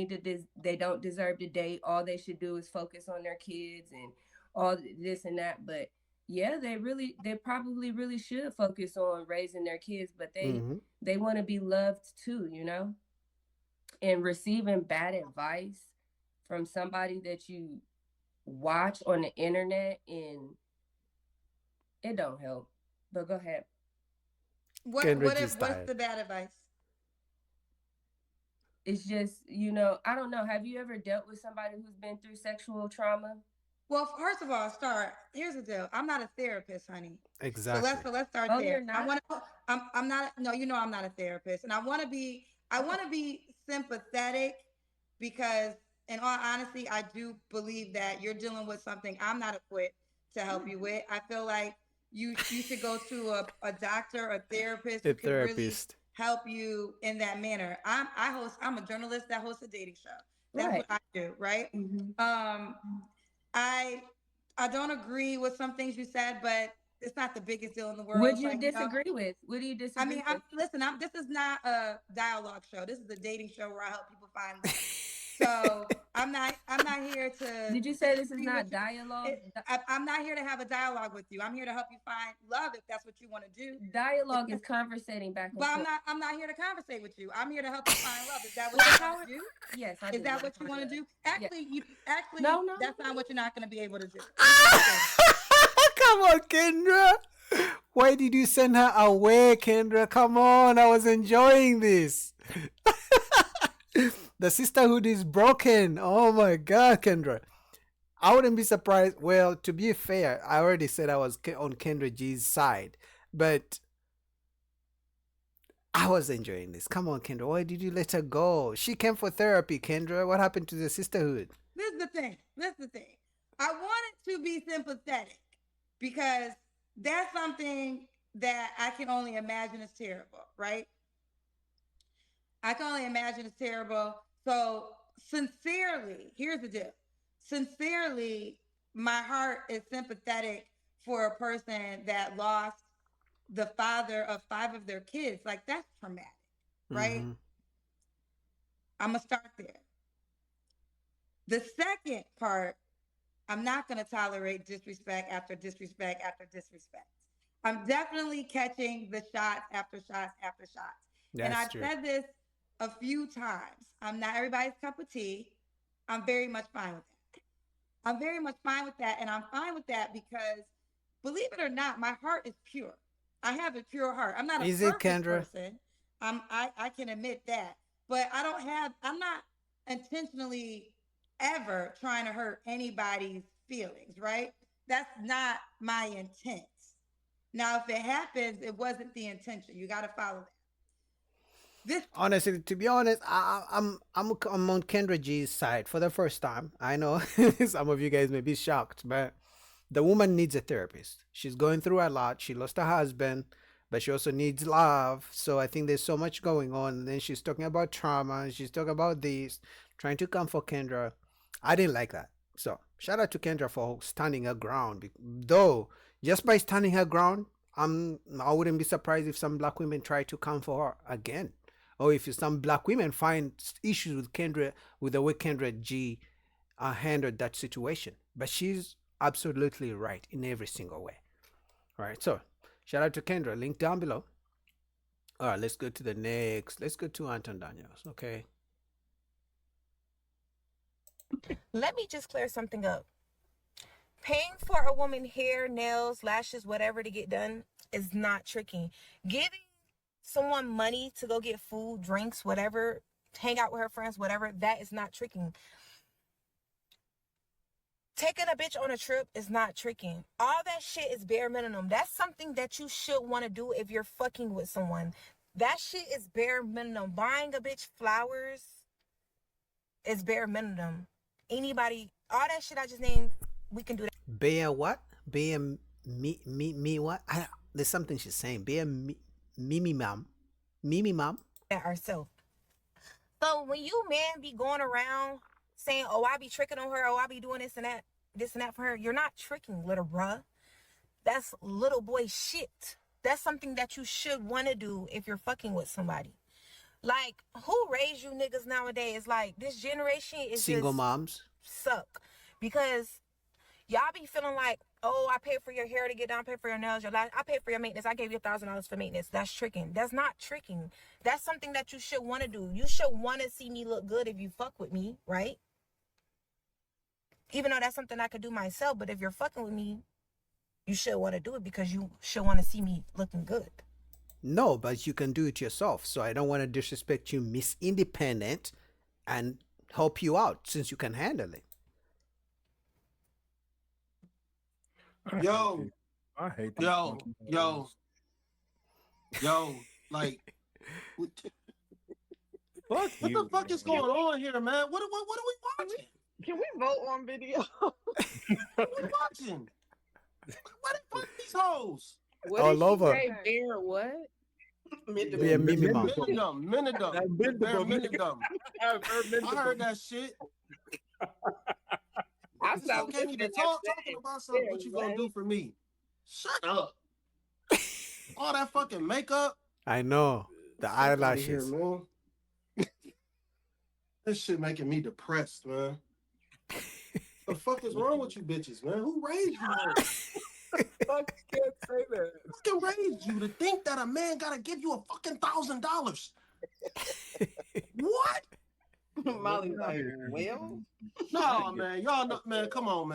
they don't deserve to date. All they should do is focus on their kids and all this and that. But yeah, they probably really should focus on raising their kids, but they want to be loved too, and receiving bad advice from somebody that you watch on the internet, and it don't help. But go ahead. What's the bad advice? It's just, I don't know. Have you ever dealt with somebody who's been through sexual trauma? Well, first of all, here's the deal. I'm not a therapist, honey. Exactly. So let's start Oh, there. you're not? I'm not. No, I'm not a therapist, and I want to be sympathetic because, in all honesty, I do believe that you're dealing with something I'm not equipped to help you with. I feel like you should go to a doctor, a therapist, who can really help you in that manner. I'm a journalist that hosts a dating show. That's Right. what I do, right? Mm-hmm. I don't agree with some things you said, but it's not the biggest deal in the world. What do you disagree with? What do you disagree I mean, with? this is not a dialogue show. This is a dating show where I help people find love. So I'm not here to. Did you say this is not dialogue? I'm not here to have a dialogue with you. I'm here to help you find love if that's what you want to do. Dialogue is conversating back and But forth. I'm not here to conversate with you. I'm here to help you find love. Is that what you want to do? Yes, I Is do. that what you want to do? Actually, No. That's not what you're not going to be able to do. Come on, Kendra. Why did you send her away, Kendra? Come on, I was enjoying this. The sisterhood is broken. Oh my God, Kendra. I wouldn't be surprised. Well, to be fair, I already said I was on Kendra G's side, but I was enjoying this. Come on, Kendra. Why did you let her go? She came for therapy, Kendra. What happened to the sisterhood? This is the thing. This is the thing. I wanted to be sympathetic because that's something that I can only imagine is terrible, right? I can only imagine it's terrible. So sincerely, here's the deal. Sincerely, my heart is sympathetic for a person that lost the father of 5 of their kids. Like, that's traumatic, right? Mhm. I'm gonna start there. The second part, I'm not gonna tolerate disrespect after disrespect after disrespect. I'm definitely catching the shots after shots after shots. And That's I've true. said this a few times. I'm not everybody's cup of tea. I'm very much fine with that. I'm very much fine with that. And I'm fine with that because, believe it or not, my heart is pure. I have a pure heart. I'm not a Is it, perfect Kendra? person. I can admit that. But I'm not intentionally ever trying to hurt anybody's feelings, right? That's not my intent. Now, if it happens, it wasn't the intention. You got to follow that. This Honestly, to be honest, I'm on Kendra G's side for the first time. I know some of you guys may be shocked, but the woman needs a therapist. She's going through a lot. She lost her husband, but she also needs love. So I think there's so much going on. And then she's talking about trauma. She's talking about this, trying to come for Kendra. I didn't like that. So shout out to Kendra for standing her ground. Though just by standing her ground, I wouldn't be surprised if some black women try to come for her again, or if some black women find issues with Kendra, with the way Kendra G handled that situation. But she's absolutely right in every single way. All right, so shout out to Kendra. Link down below. All right, let's go to the next. Let's go to Anton Daniels. Okay. Let me just clear something up. Paying for a woman hair, nails, lashes, whatever to get done is not tricking. Giving someone money to go get food, drinks, whatever, hang out with her friends, whatever, that is not tricking. Taking a bitch on a trip is not tricking. All that shit is bare minimum. That's something that you should want to do if you're fucking with someone. That shit is bare minimum. Buying a bitch flowers is bare minimum. Anybody, all that shit I just named, we can do that. Bear what? Bear me what? There's something she's saying. Bear Mimi mom. Ourselves. So when you men be going around saying, oh, I be tricking on her, oh, I be doing this and that for her, you're not tricking, little bruh. That's little boy shit. That's something that you should want to do if you're fucking with somebody. Like, who raised you niggas nowadays? Like, this generation is single just moms suck. Because y'all be feeling like, oh, I paid for your hair to get done, I paid for your nails, I paid for your maintenance, I gave you $1,000 for maintenance. That's tricking. That's not tricking. That's something that you should want to do. You should want to see me look good if you fuck with me, right? Even though that's something I could do myself, but if you're fucking with me, you should want to do it because you should want to see me looking good. No, but you can do it yourself. So I don't want to disrespect you, Miss Independent, and help you out since you can handle it. Yo, I hate these yo, fucking yo, yo, like, what Fuck the you, fuck is man. going on here, man? What are we watching? Can we vote on video? What are we watching? What the fuck these hoes? What All did she over. say? Bear what? Be a Mimi mom. Minidum. I heard that shit. I You stopped can't even listening talk at talking about something. What you gonna do for me? Shut up. All that fucking makeup. I know. The Fuck outta eyelashes. here, man. This shit making me depressed, man. The fuck is wrong with you bitches, man? Who raised you? Fuck, you can't say that. Fucking raised you to think that a man gotta give you a fucking $1,000? What? Molly's like, well, No, man. Y'all know, man. Come on,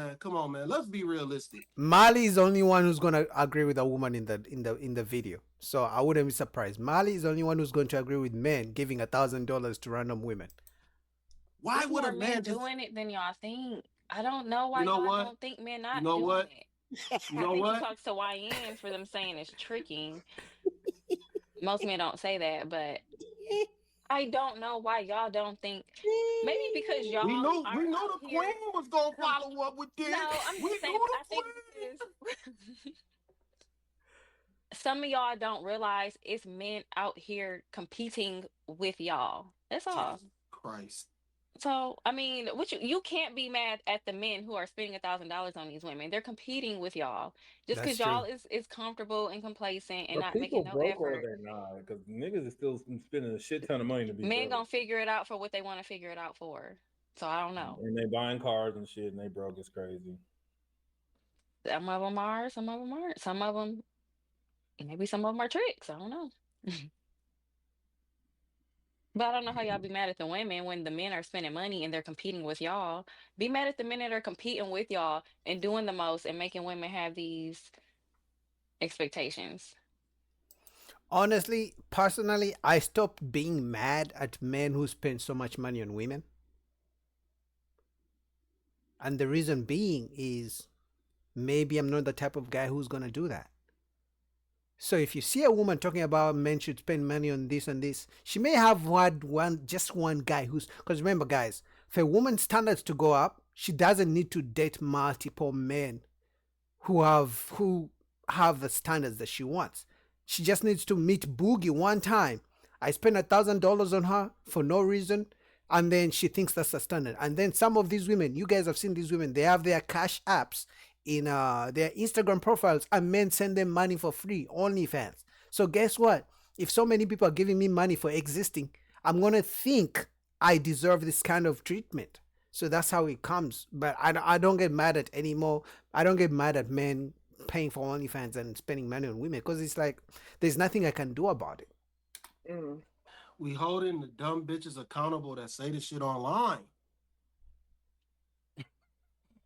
man. Let's be realistic. Mali is the only one who's gonna agree with a woman in the video. So I wouldn't be surprised. Mali is the only one who's going to agree with men giving $1,000 to random women. Why There's would a more man men just doing it than y'all think? I don't know why You know y'all what? don't think men You not know doing what? it. You I know think he what? talks to YNs for them saying it's tricking. Most men don't say that, but I don't know why y'all don't think. Maybe because y'all We are knew out the here. queen was gonna follow up with this. No, I'm We just saying. knew I think because some of y'all don't realize it's men out here competing with y'all. That's all. Jesus Christ. So I mean, what you can't be mad at the men who are spending $1,000 on these women. They're competing with y'all just That's because y'all true. is comfortable and complacent and But not people making no broke or effort. they not? Because niggas is still spending a shit ton of money to be Men broke. gonna figure it out for what they want to figure it out for. So I don't know. And they buying cars and shit and they broke. It's crazy. Some of them are, some of them aren't. Some of them, maybe some of them are tricks. I don't know. But I don't know how y'all be mad at the women when the men are spending money and they're competing with y'all. Be mad at the men that are competing with y'all and doing the most and making women have these expectations. Honestly, personally, I stopped being mad at men who spend so much money on women. And the reason being is maybe I'm not the type of guy who's going to do that. So if you see a woman talking about men should spend money on this and this, she may have just one guy who's, because remember guys, for a woman's standards to go up, she doesn't need to date multiple men who have the standards that she wants. She just needs to meet Boogie one time. I spent $1,000 on her for no reason, and then she thinks that's the standard. And then some of these women, you guys have seen these women, they have their cash apps in their Instagram profiles, and men send them money for free, OnlyFans. So guess what? If so many people are giving me money for existing, I'm gonna think I deserve this kind of treatment. So that's how it comes. But I don't get mad at anymore. I don't get mad at men paying for OnlyFans and spending money on women, because it's like there's nothing I can do about it. We holding the dumb bitches accountable that say this shit online.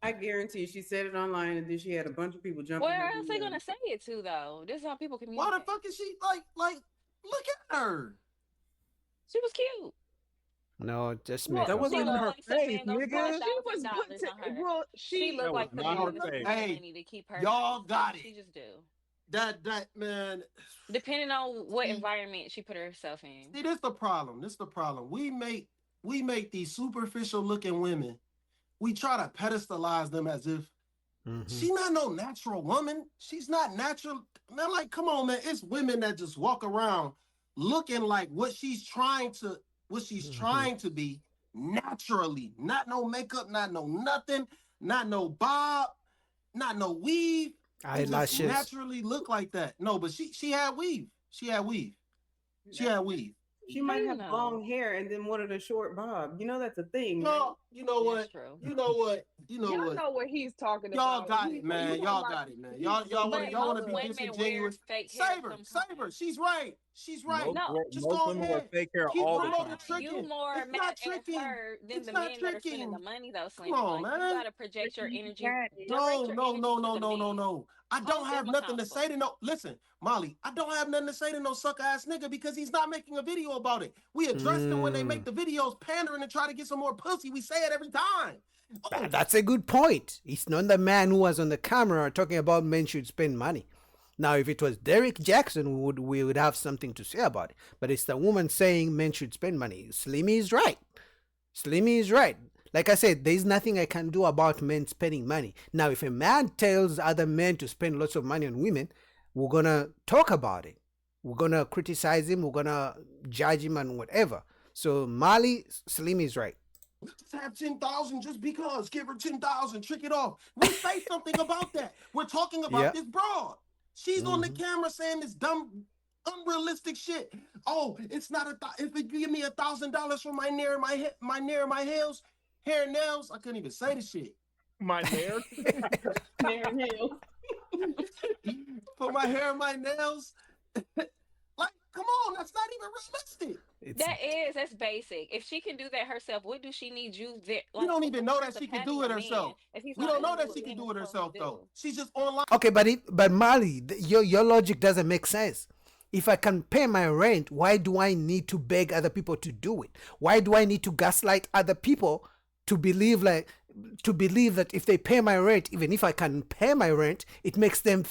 I guarantee she said it online and then she had a bunch of people jumping. Where else they gonna say it to though? This is how people communicate. Why the fuck is she like? Look at her. She was cute. No, just Well, make That up. wasn't she even looked her like some face, man gonna nigga. spend She was $1,000 put on her. well, She That looked was like the not man her that's face. spending Hey, money to keep her. y'all nice. got She it. just do. That man. Depending on what environment she put herself in. See, this the problem. This the problem. We make these superficial looking women. We try to pedestalize them as if she's not no natural woman. She's not natural. Man, like, come on, man. It's women that just walk around looking like what she's trying to be naturally. Not no makeup, not no nothing, not no bob, not no weave. It just Eyelashes. naturally look like that. No, but she had weave. She had weave. She had weave. She might have No. long hair and then wanted a short bob. You know that's a thing. No, right? you know what? That's true. You know what? You know Y'all what? know what he's talking Y'all about. got it, man. Y'all got it, man. Y'all want to But be most women wear disingenuous. fake hair Save her. sometimes. She's right. She's right. No. Just Most go women wear ahead. fake hair Keep all the promoting time. tricking. You more It's mad not at tricking. her than It's the not men that are spending tricking. the money though, Come Slim. on, Like you man. gotta project your energy. No, Direct your energy to the men. I don't Hold have them nothing to say to accountable. no. Listen, Molly, I don't have nothing to say to no sucker ass nigga because he's not making a video about it. We address them when they make the videos pandering and try to get some more pussy. We say it every time. That's a good point. It's not the man who was on the camera talking about men should spend money. Now, if it was Derek Jackson, we would have something to say about it. But it's the woman saying men should spend money. Slimmy is right. Slimmy is right. Like I said, there's nothing I can do about men spending money. Now, if a man tells other men to spend lots of money on women, we're going to talk about it. We're going to criticize him. We're going to judge him and whatever. So, Molly, Slimmy is right. Let's have 10,000 just because. Give her 10,000. Trick it off. We say something about that. We're talking about this broad. She's on the camera saying this dumb, unrealistic shit. Oh, it's not if you give me $1,000 for my nair and my nails, hair and nails, I couldn't even say the shit. My nair? Nair and nails. For my hair and my nails. Like, come on, that's not even realistic. That's basic. If she can do that herself, what do she need you there? We don't even know that she can do it herself. We don't know that she can do it herself, though. She's just online. Okay, but Molly, your logic doesn't make sense. If I can pay my rent, why do I need to beg other people to do it? Why do I need to gaslight other people to believe that if they pay my rent, even if I can pay my rent, it makes them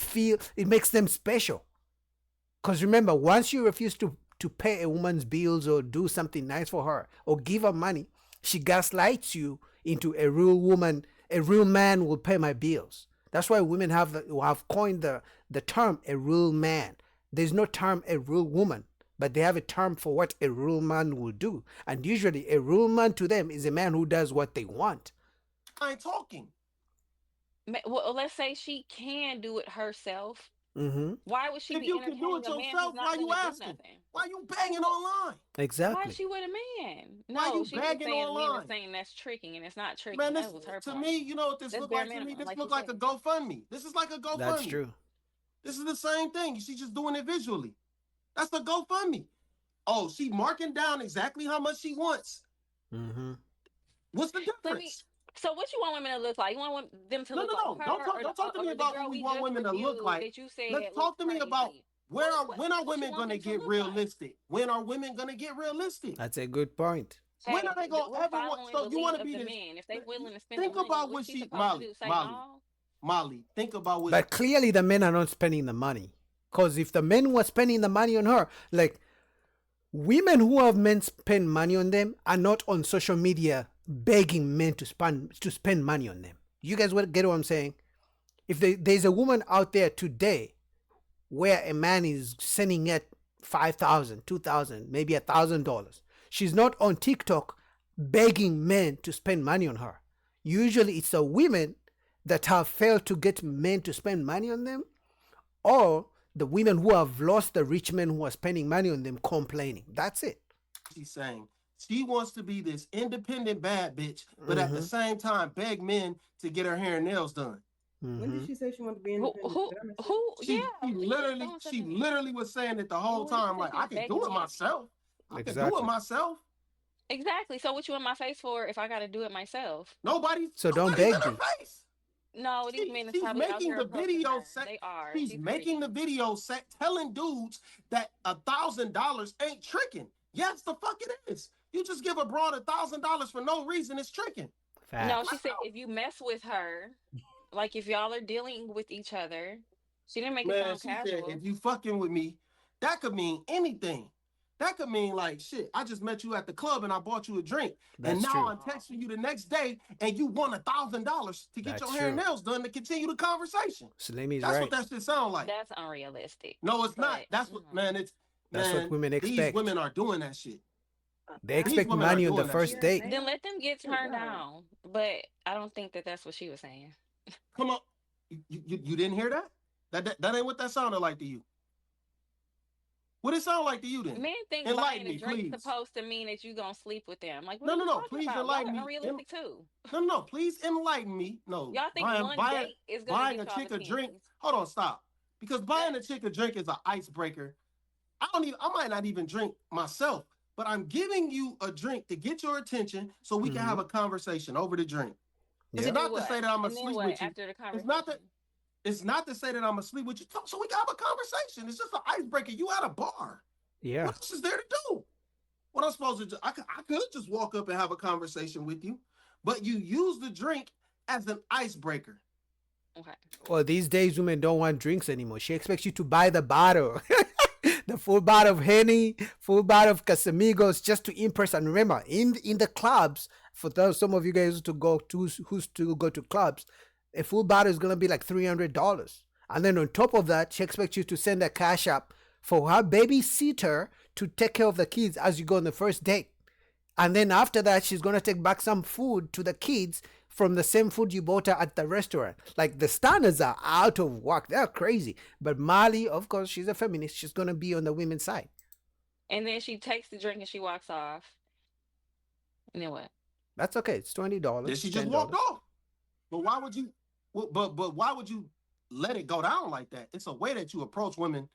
special. Because remember, once you refuse to pay a woman's bills or do something nice for her or give her money, she gaslights you into a real woman, a real man will pay my bills. That's why women have coined the term a real man. There's no term a real woman, but they have a term for what a real man will do. And usually a real man to them is a man who does what they want. I ain't talking. Well, let's say she can do it herself. Mm-hmm. Why would she If be you can do it entertaining a man yourself, who's not why you gonna do asking? nothing? Why you banging online? Exactly. Why is she with a man? Why No, you she's just begging saying men are online? saying that's tricking, and it's not tricking. Man, That this was her to point. me, you know what this That's look bare like to me? minimum, This like look you like a said. GoFundMe. This is like a GoFundMe. That's true. This is the same thing. She's just doing it visually. That's the GoFundMe. Oh, she marking down exactly how much she wants. Mm-hmm. What's the difference? So what you want women to look like? You want them to No, look no, like no. her, Don't talk to or me the about girl what we we want just women to look reviewed like. that you said Let's talk to me about crazy? when are What women you gonna want them to get look like? realistic? When are women gonna get realistic? That's a good point. When are they gonna we're ever following want? So the you lead want to of be the this? men. If they willing to spend Think the money, about what what's she she, supposed to do? Say no? Molly. Think about what. But clearly the men are not spending the money. Because if the men were spending the money on her, like women who have men spend money on them are not on social media begging men to spend money on them. You guys get what I'm saying? If there's a woman out there today where a man is sending at $5,000, $2,000, maybe $1,000, she's not on TikTok begging men to spend money on her. Usually it's the women that have failed to get men to spend money on them, or the women who have lost the rich men who are spending money on them complaining. That's it. She's saying she wants to be this independent bad bitch, but at the same time beg men to get her hair and nails done. When did she say she wanted to be independent? She literally was saying it the whole time. Like, I can do it myself. I can do it myself. Exactly. So what you in my face for if I got to do it myself? Nobody. So don't beg me. No, these men is She's probably out making here the approaching video her. set. They are. She's making the video set, telling dudes that $1,000 ain't tricking. Yes, the fuck it is. You just give a broad $1,000 for no reason. It's tricking. No, she said if you mess with her, like if y'all are dealing with each other, she didn't make it sound she casual. said, if you fucking with me, that could mean anything. That could mean like, shit, I just met you at the club and I bought you a drink. That's and now true. I'm texting you the next day and you want $1,000 to get That's your hair and true. nails done to continue the conversation. Salami's That's right. what that shit sound like. That's unrealistic. No, it's not. That's what, man, That's what women These expect. women are doing that shit. They expect money on the first date. Then let them get turned down. But I don't think that that's what she was saying. Come on. You didn't hear that? That ain't what that sounded like to you. What it sound like to you then? Men think Enlighten buying a me, drink please. supposed to mean that you gonna sleep with them. Like, what No, are no, you no. talking Please about? enlighten Y'all are me. unrealistic too. No, please enlighten me. No. Y'all think one date is gonna buying get a y'all chick the a drink. pennies. Hold on, stop. Because buying a chick a drink is an icebreaker. I might not even drink myself, but I'm giving you a drink to get your attention so we can have a conversation over the drink. It's Yeah. not to say that I'm And then asleep what with you. after the It's conversation? not to say that I'm asleep with you. So we can have a conversation. It's just an icebreaker. You at a bar. Yeah. What else is there to do? What I'm supposed to do? I could just walk up and have a conversation with you, but you use the drink as an icebreaker. Okay. Well, these days women don't want drinks anymore. She expects you to buy the bottle. The full bottle of Henny, full bottle of Casamigos, just to impress. And remember, in the clubs, for those some of you guys who's to go to clubs, a full bottle is gonna be like $300. And then on top of that, she expects you to send a cash app for her babysitter to take care of the kids as you go on the first date. And then after that, she's gonna take back some food to the kids from the same food you bought her at the restaurant. Like, the standards are out of whack. They're crazy. But Molly, of course, she's a feminist. She's gonna be on the women's side. And then she takes the drink and she walks off. And then what? That's okay. It's $20. Then she just $10. walked off. But why would you? But why would you let it go down like that? It's a way that you approach women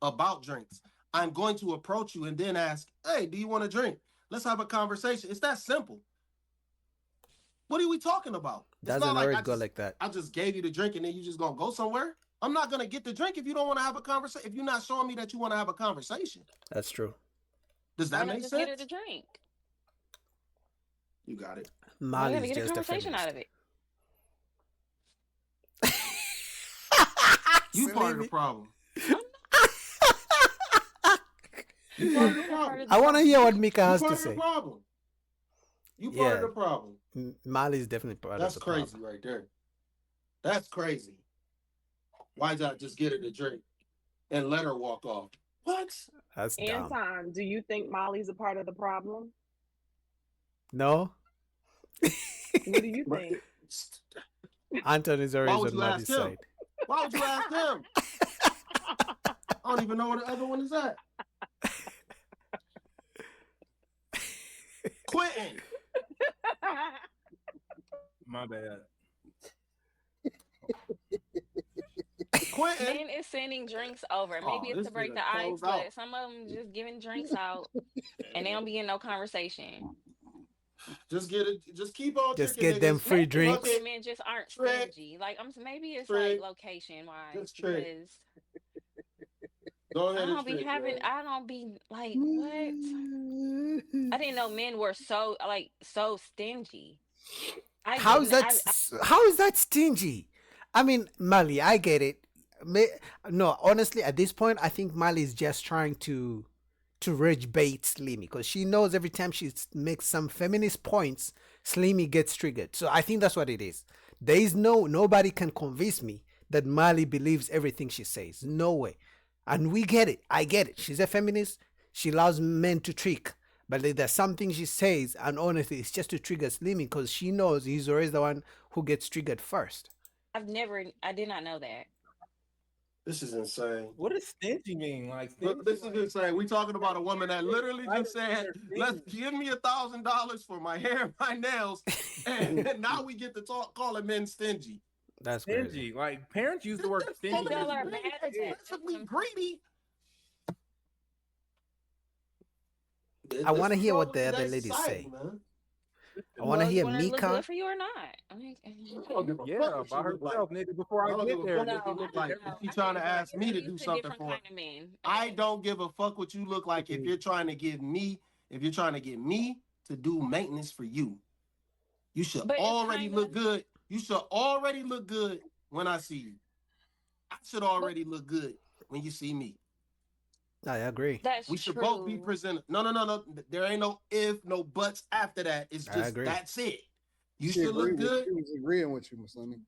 about drinks. I'm going to approach you and then ask, "Hey, do you want a drink? Let's have a conversation." It's that simple. What are we talking about? It's Doesn't not always I go just- like that. I just gave you the drink and then you just gonna go somewhere. I'm not gonna get the drink if you don't want to have a conversation. If you're not showing me that you want to have a conversation, That's true. does Why that not make just get her sense? the drink? You got it. You Molly's gotta get a just a conversation feminist. out of it. You part of the Slimy. problem. You part of the problem. I want to hear what Mika You has part to of the say. problem. You part of Yeah, the problem. Molly's definitely part That's of the crazy problem. right there. That's crazy. Why not just get her to drink and let her walk off? What? That's dumb. Anton, do you think Molly's a part of the problem? No, What do you think? Anton is Why always would on you ask Molly's him? side. Why would you ask him? I don't even know where the other one is at. Quentin. My bad. Quentin. Men is sending drinks over. Oh, Maybe it's this to break nigga the ice, closed but out. some of them just giving drinks out and they don't be in no conversation. Just get it. Just keep on Just tricking get them niggas. free Maybe drinks. most men just aren't Trick. stingy. Like maybe it's Trick. like location wise Just trick. because Go I ahead and don't be trick, having. man. I don't be like what. I didn't know men were so stingy. How is that? How is that stingy? I mean, Molly, I get it. No, honestly, at this point, I think Molly is just trying to rage bait Slimy because she knows every time she makes some feminist points, Slimy gets triggered. So I think that's what it is. There is nobody can convince me that Molly believes everything she says. No way. And we get it. I get it. She's a feminist. She allows men to trick. But there's something she says, and honestly, it's just to trigger Slimy because she knows he's always the one who gets triggered first. I did not know that. This is insane. What does stingy mean? Like, Look, this is insane. We talking about a woman that literally just said, "Let's give me $1,000 for my hair and my nails," and now we get to talk calling men stingy. That's stingy. crazy. Like, parents use the word stingy. People are mad at that. Aggressively greedy. I want to This hear what is the other today's ladies society, say. man. I want to hear When it look Mika. good for you or not. I mean, Yeah, by herself, nigga. Before I get there, What you look like. If you trying to ask me to do something for it, I don't give a fuck what you look like. If you're trying to get me to do maintenance for you, you should But it's already kinda- look good. You should already look good when I see you. I should already look good when you see me. I agree. That's We should true. both be presented. No. There ain't no if, no buts after that. It's I just agree. that's it. You She should look agreed with- good. She was agreeing with you, Muslim.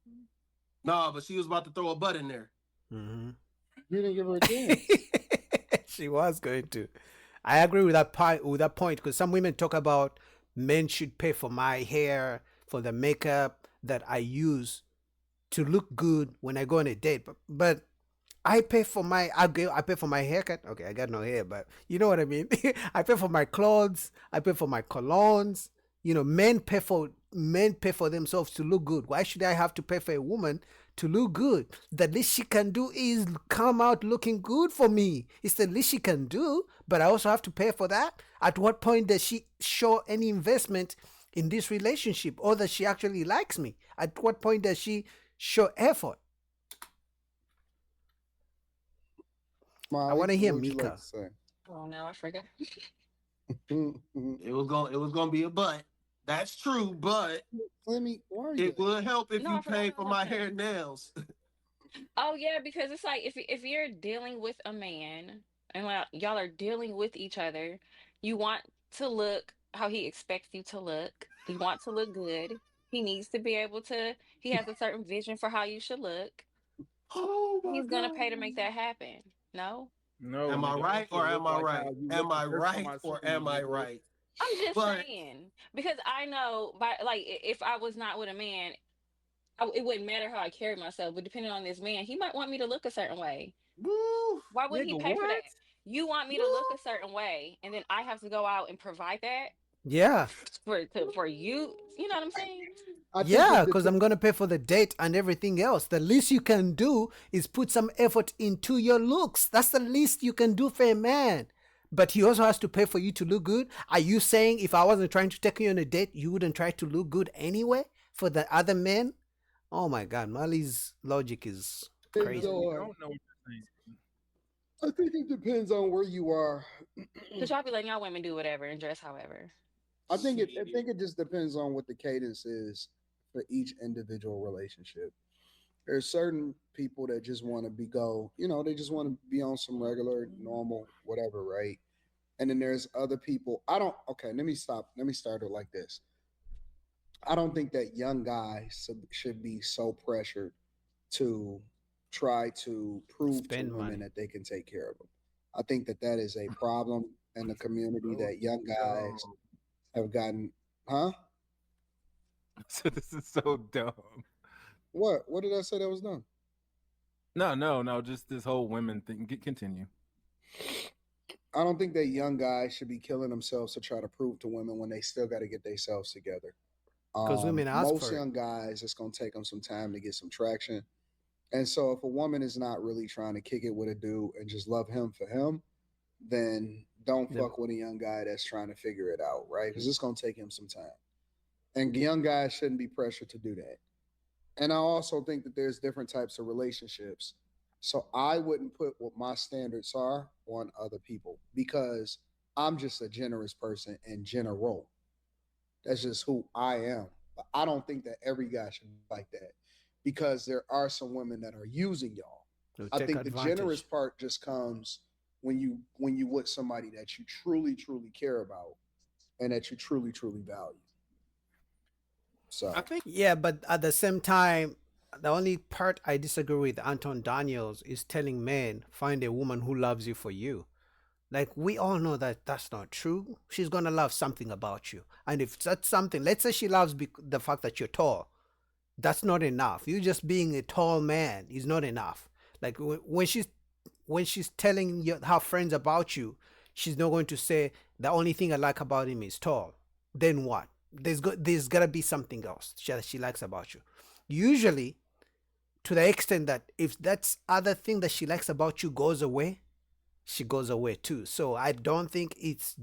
No, but she was about to throw a butt in there. Mm-hmm. You didn't give her a chance. She was going to. I agree with that point because some women talk about men should pay for my hair, for the makeup that I use to look good when I go on a date. But I pay for my haircut. Okay, I got no hair, but you know what I mean. I pay for my clothes. I pay for my colognes. You know, men pay for themselves to look good. Why should I have to pay for a woman to look good? The least she can do is come out looking good for me. It's the least she can do, but I also have to pay for that. At what point does she show any investment in this relationship or that she actually likes me? At what point does she show effort? I want to hear Mika. Oh no, I forgot. It was gonna be a butt. That's true, but it would help if No, you I forgot paid for about my that. hair and nails. Oh yeah, because it's like if you're dealing with a man and like y'all are dealing with each other, you want to look how he expects you to look. You want to look good. He needs to be able to. He has a certain vision for how you should look. Oh my He's gonna pay to make that happen. No, No. Am I nigga, right I or should am look I like right? how you Am look I the first right time I or seen you, am I nigga. right? I'm just But- saying because I know by like if I was not with a man, it wouldn't matter how I carry myself. But depending on this man, he might want me to look a certain way. Woo, Why wouldn't he nigga, pay for that? what? You want me to look a certain way, and then I have to go out and provide that Yeah. for you. You know what I'm saying? Yeah, because I'm going to pay for the date and everything else. The least you can do is put some effort into your looks. That's the least you can do for a man. But he also has to pay for you to look good. Are you saying if I wasn't trying to take you on a date, you wouldn't try to look good anyway for the other men? Oh my God, Molly's logic is crazy. I don't know what you're saying. I think it depends on where you are. Cause y'all be letting y'all women do whatever and dress however. I think it just depends on what the cadence is for each individual relationship. There's certain people that just want to they just want to be on some regular, normal, whatever, right? And then there's other people. Okay, let me stop. Let me start it like this. I don't think that young guys should be so pressured to try to prove Spend to women money. that they can take care of them. I think that is a problem in the community that young guys have gotten. Huh? So this is so dumb. What? What did I say that was dumb? No. Just this whole women thing. Continue. I don't think that young guys should be killing themselves to try to prove to women when they still got to get themselves together. Because women ask Most for it. young guys, it's going to take them some time to get some traction. And so if a woman is not really trying to kick it with a dude and just love him for him, then don't Yep. fuck with a young guy that's trying to figure it out, right? Because it's going to take him some time. And young guys shouldn't be pressured to do that. And I also think that there's different types of relationships. So I wouldn't put what my standards are on other people because I'm just a generous person in general. That's just who I am. But I don't think that every guy should be like that because there are some women that are using y'all. They'll I take think the advantage. generous part just comes when you with somebody that you truly, truly care about and that you truly, truly value. So I think Yeah, but at the same time, the only part I disagree with Anton Daniels is telling men find a woman who loves you for you. Like, we all know that that's not true. She's gonna love something about you, and if that's something, let's say she loves the fact that you're tall, that's not enough. You just being a tall man is not enough. Like when she's telling her friends about you, she's not going to say the only thing I like about him is tall. Then what? There's gotta be something else that she likes about you. Usually, to the extent that if that's other thing that she likes about you goes away, she goes away too. So I don't think it's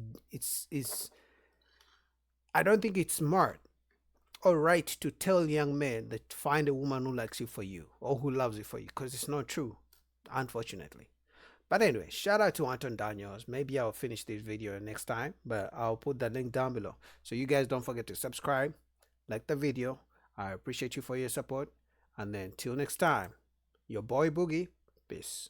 I don't think it's smart or right to tell young men that find a woman who likes you for you or who loves you for you, because it's not true, unfortunately. But anyway, shout out to Anton Daniels. Maybe I'll finish this video next time, but I'll put the link down below. So you guys don't forget to subscribe, like the video. I appreciate you for your support. And then till next time, your boy Boogie. Peace.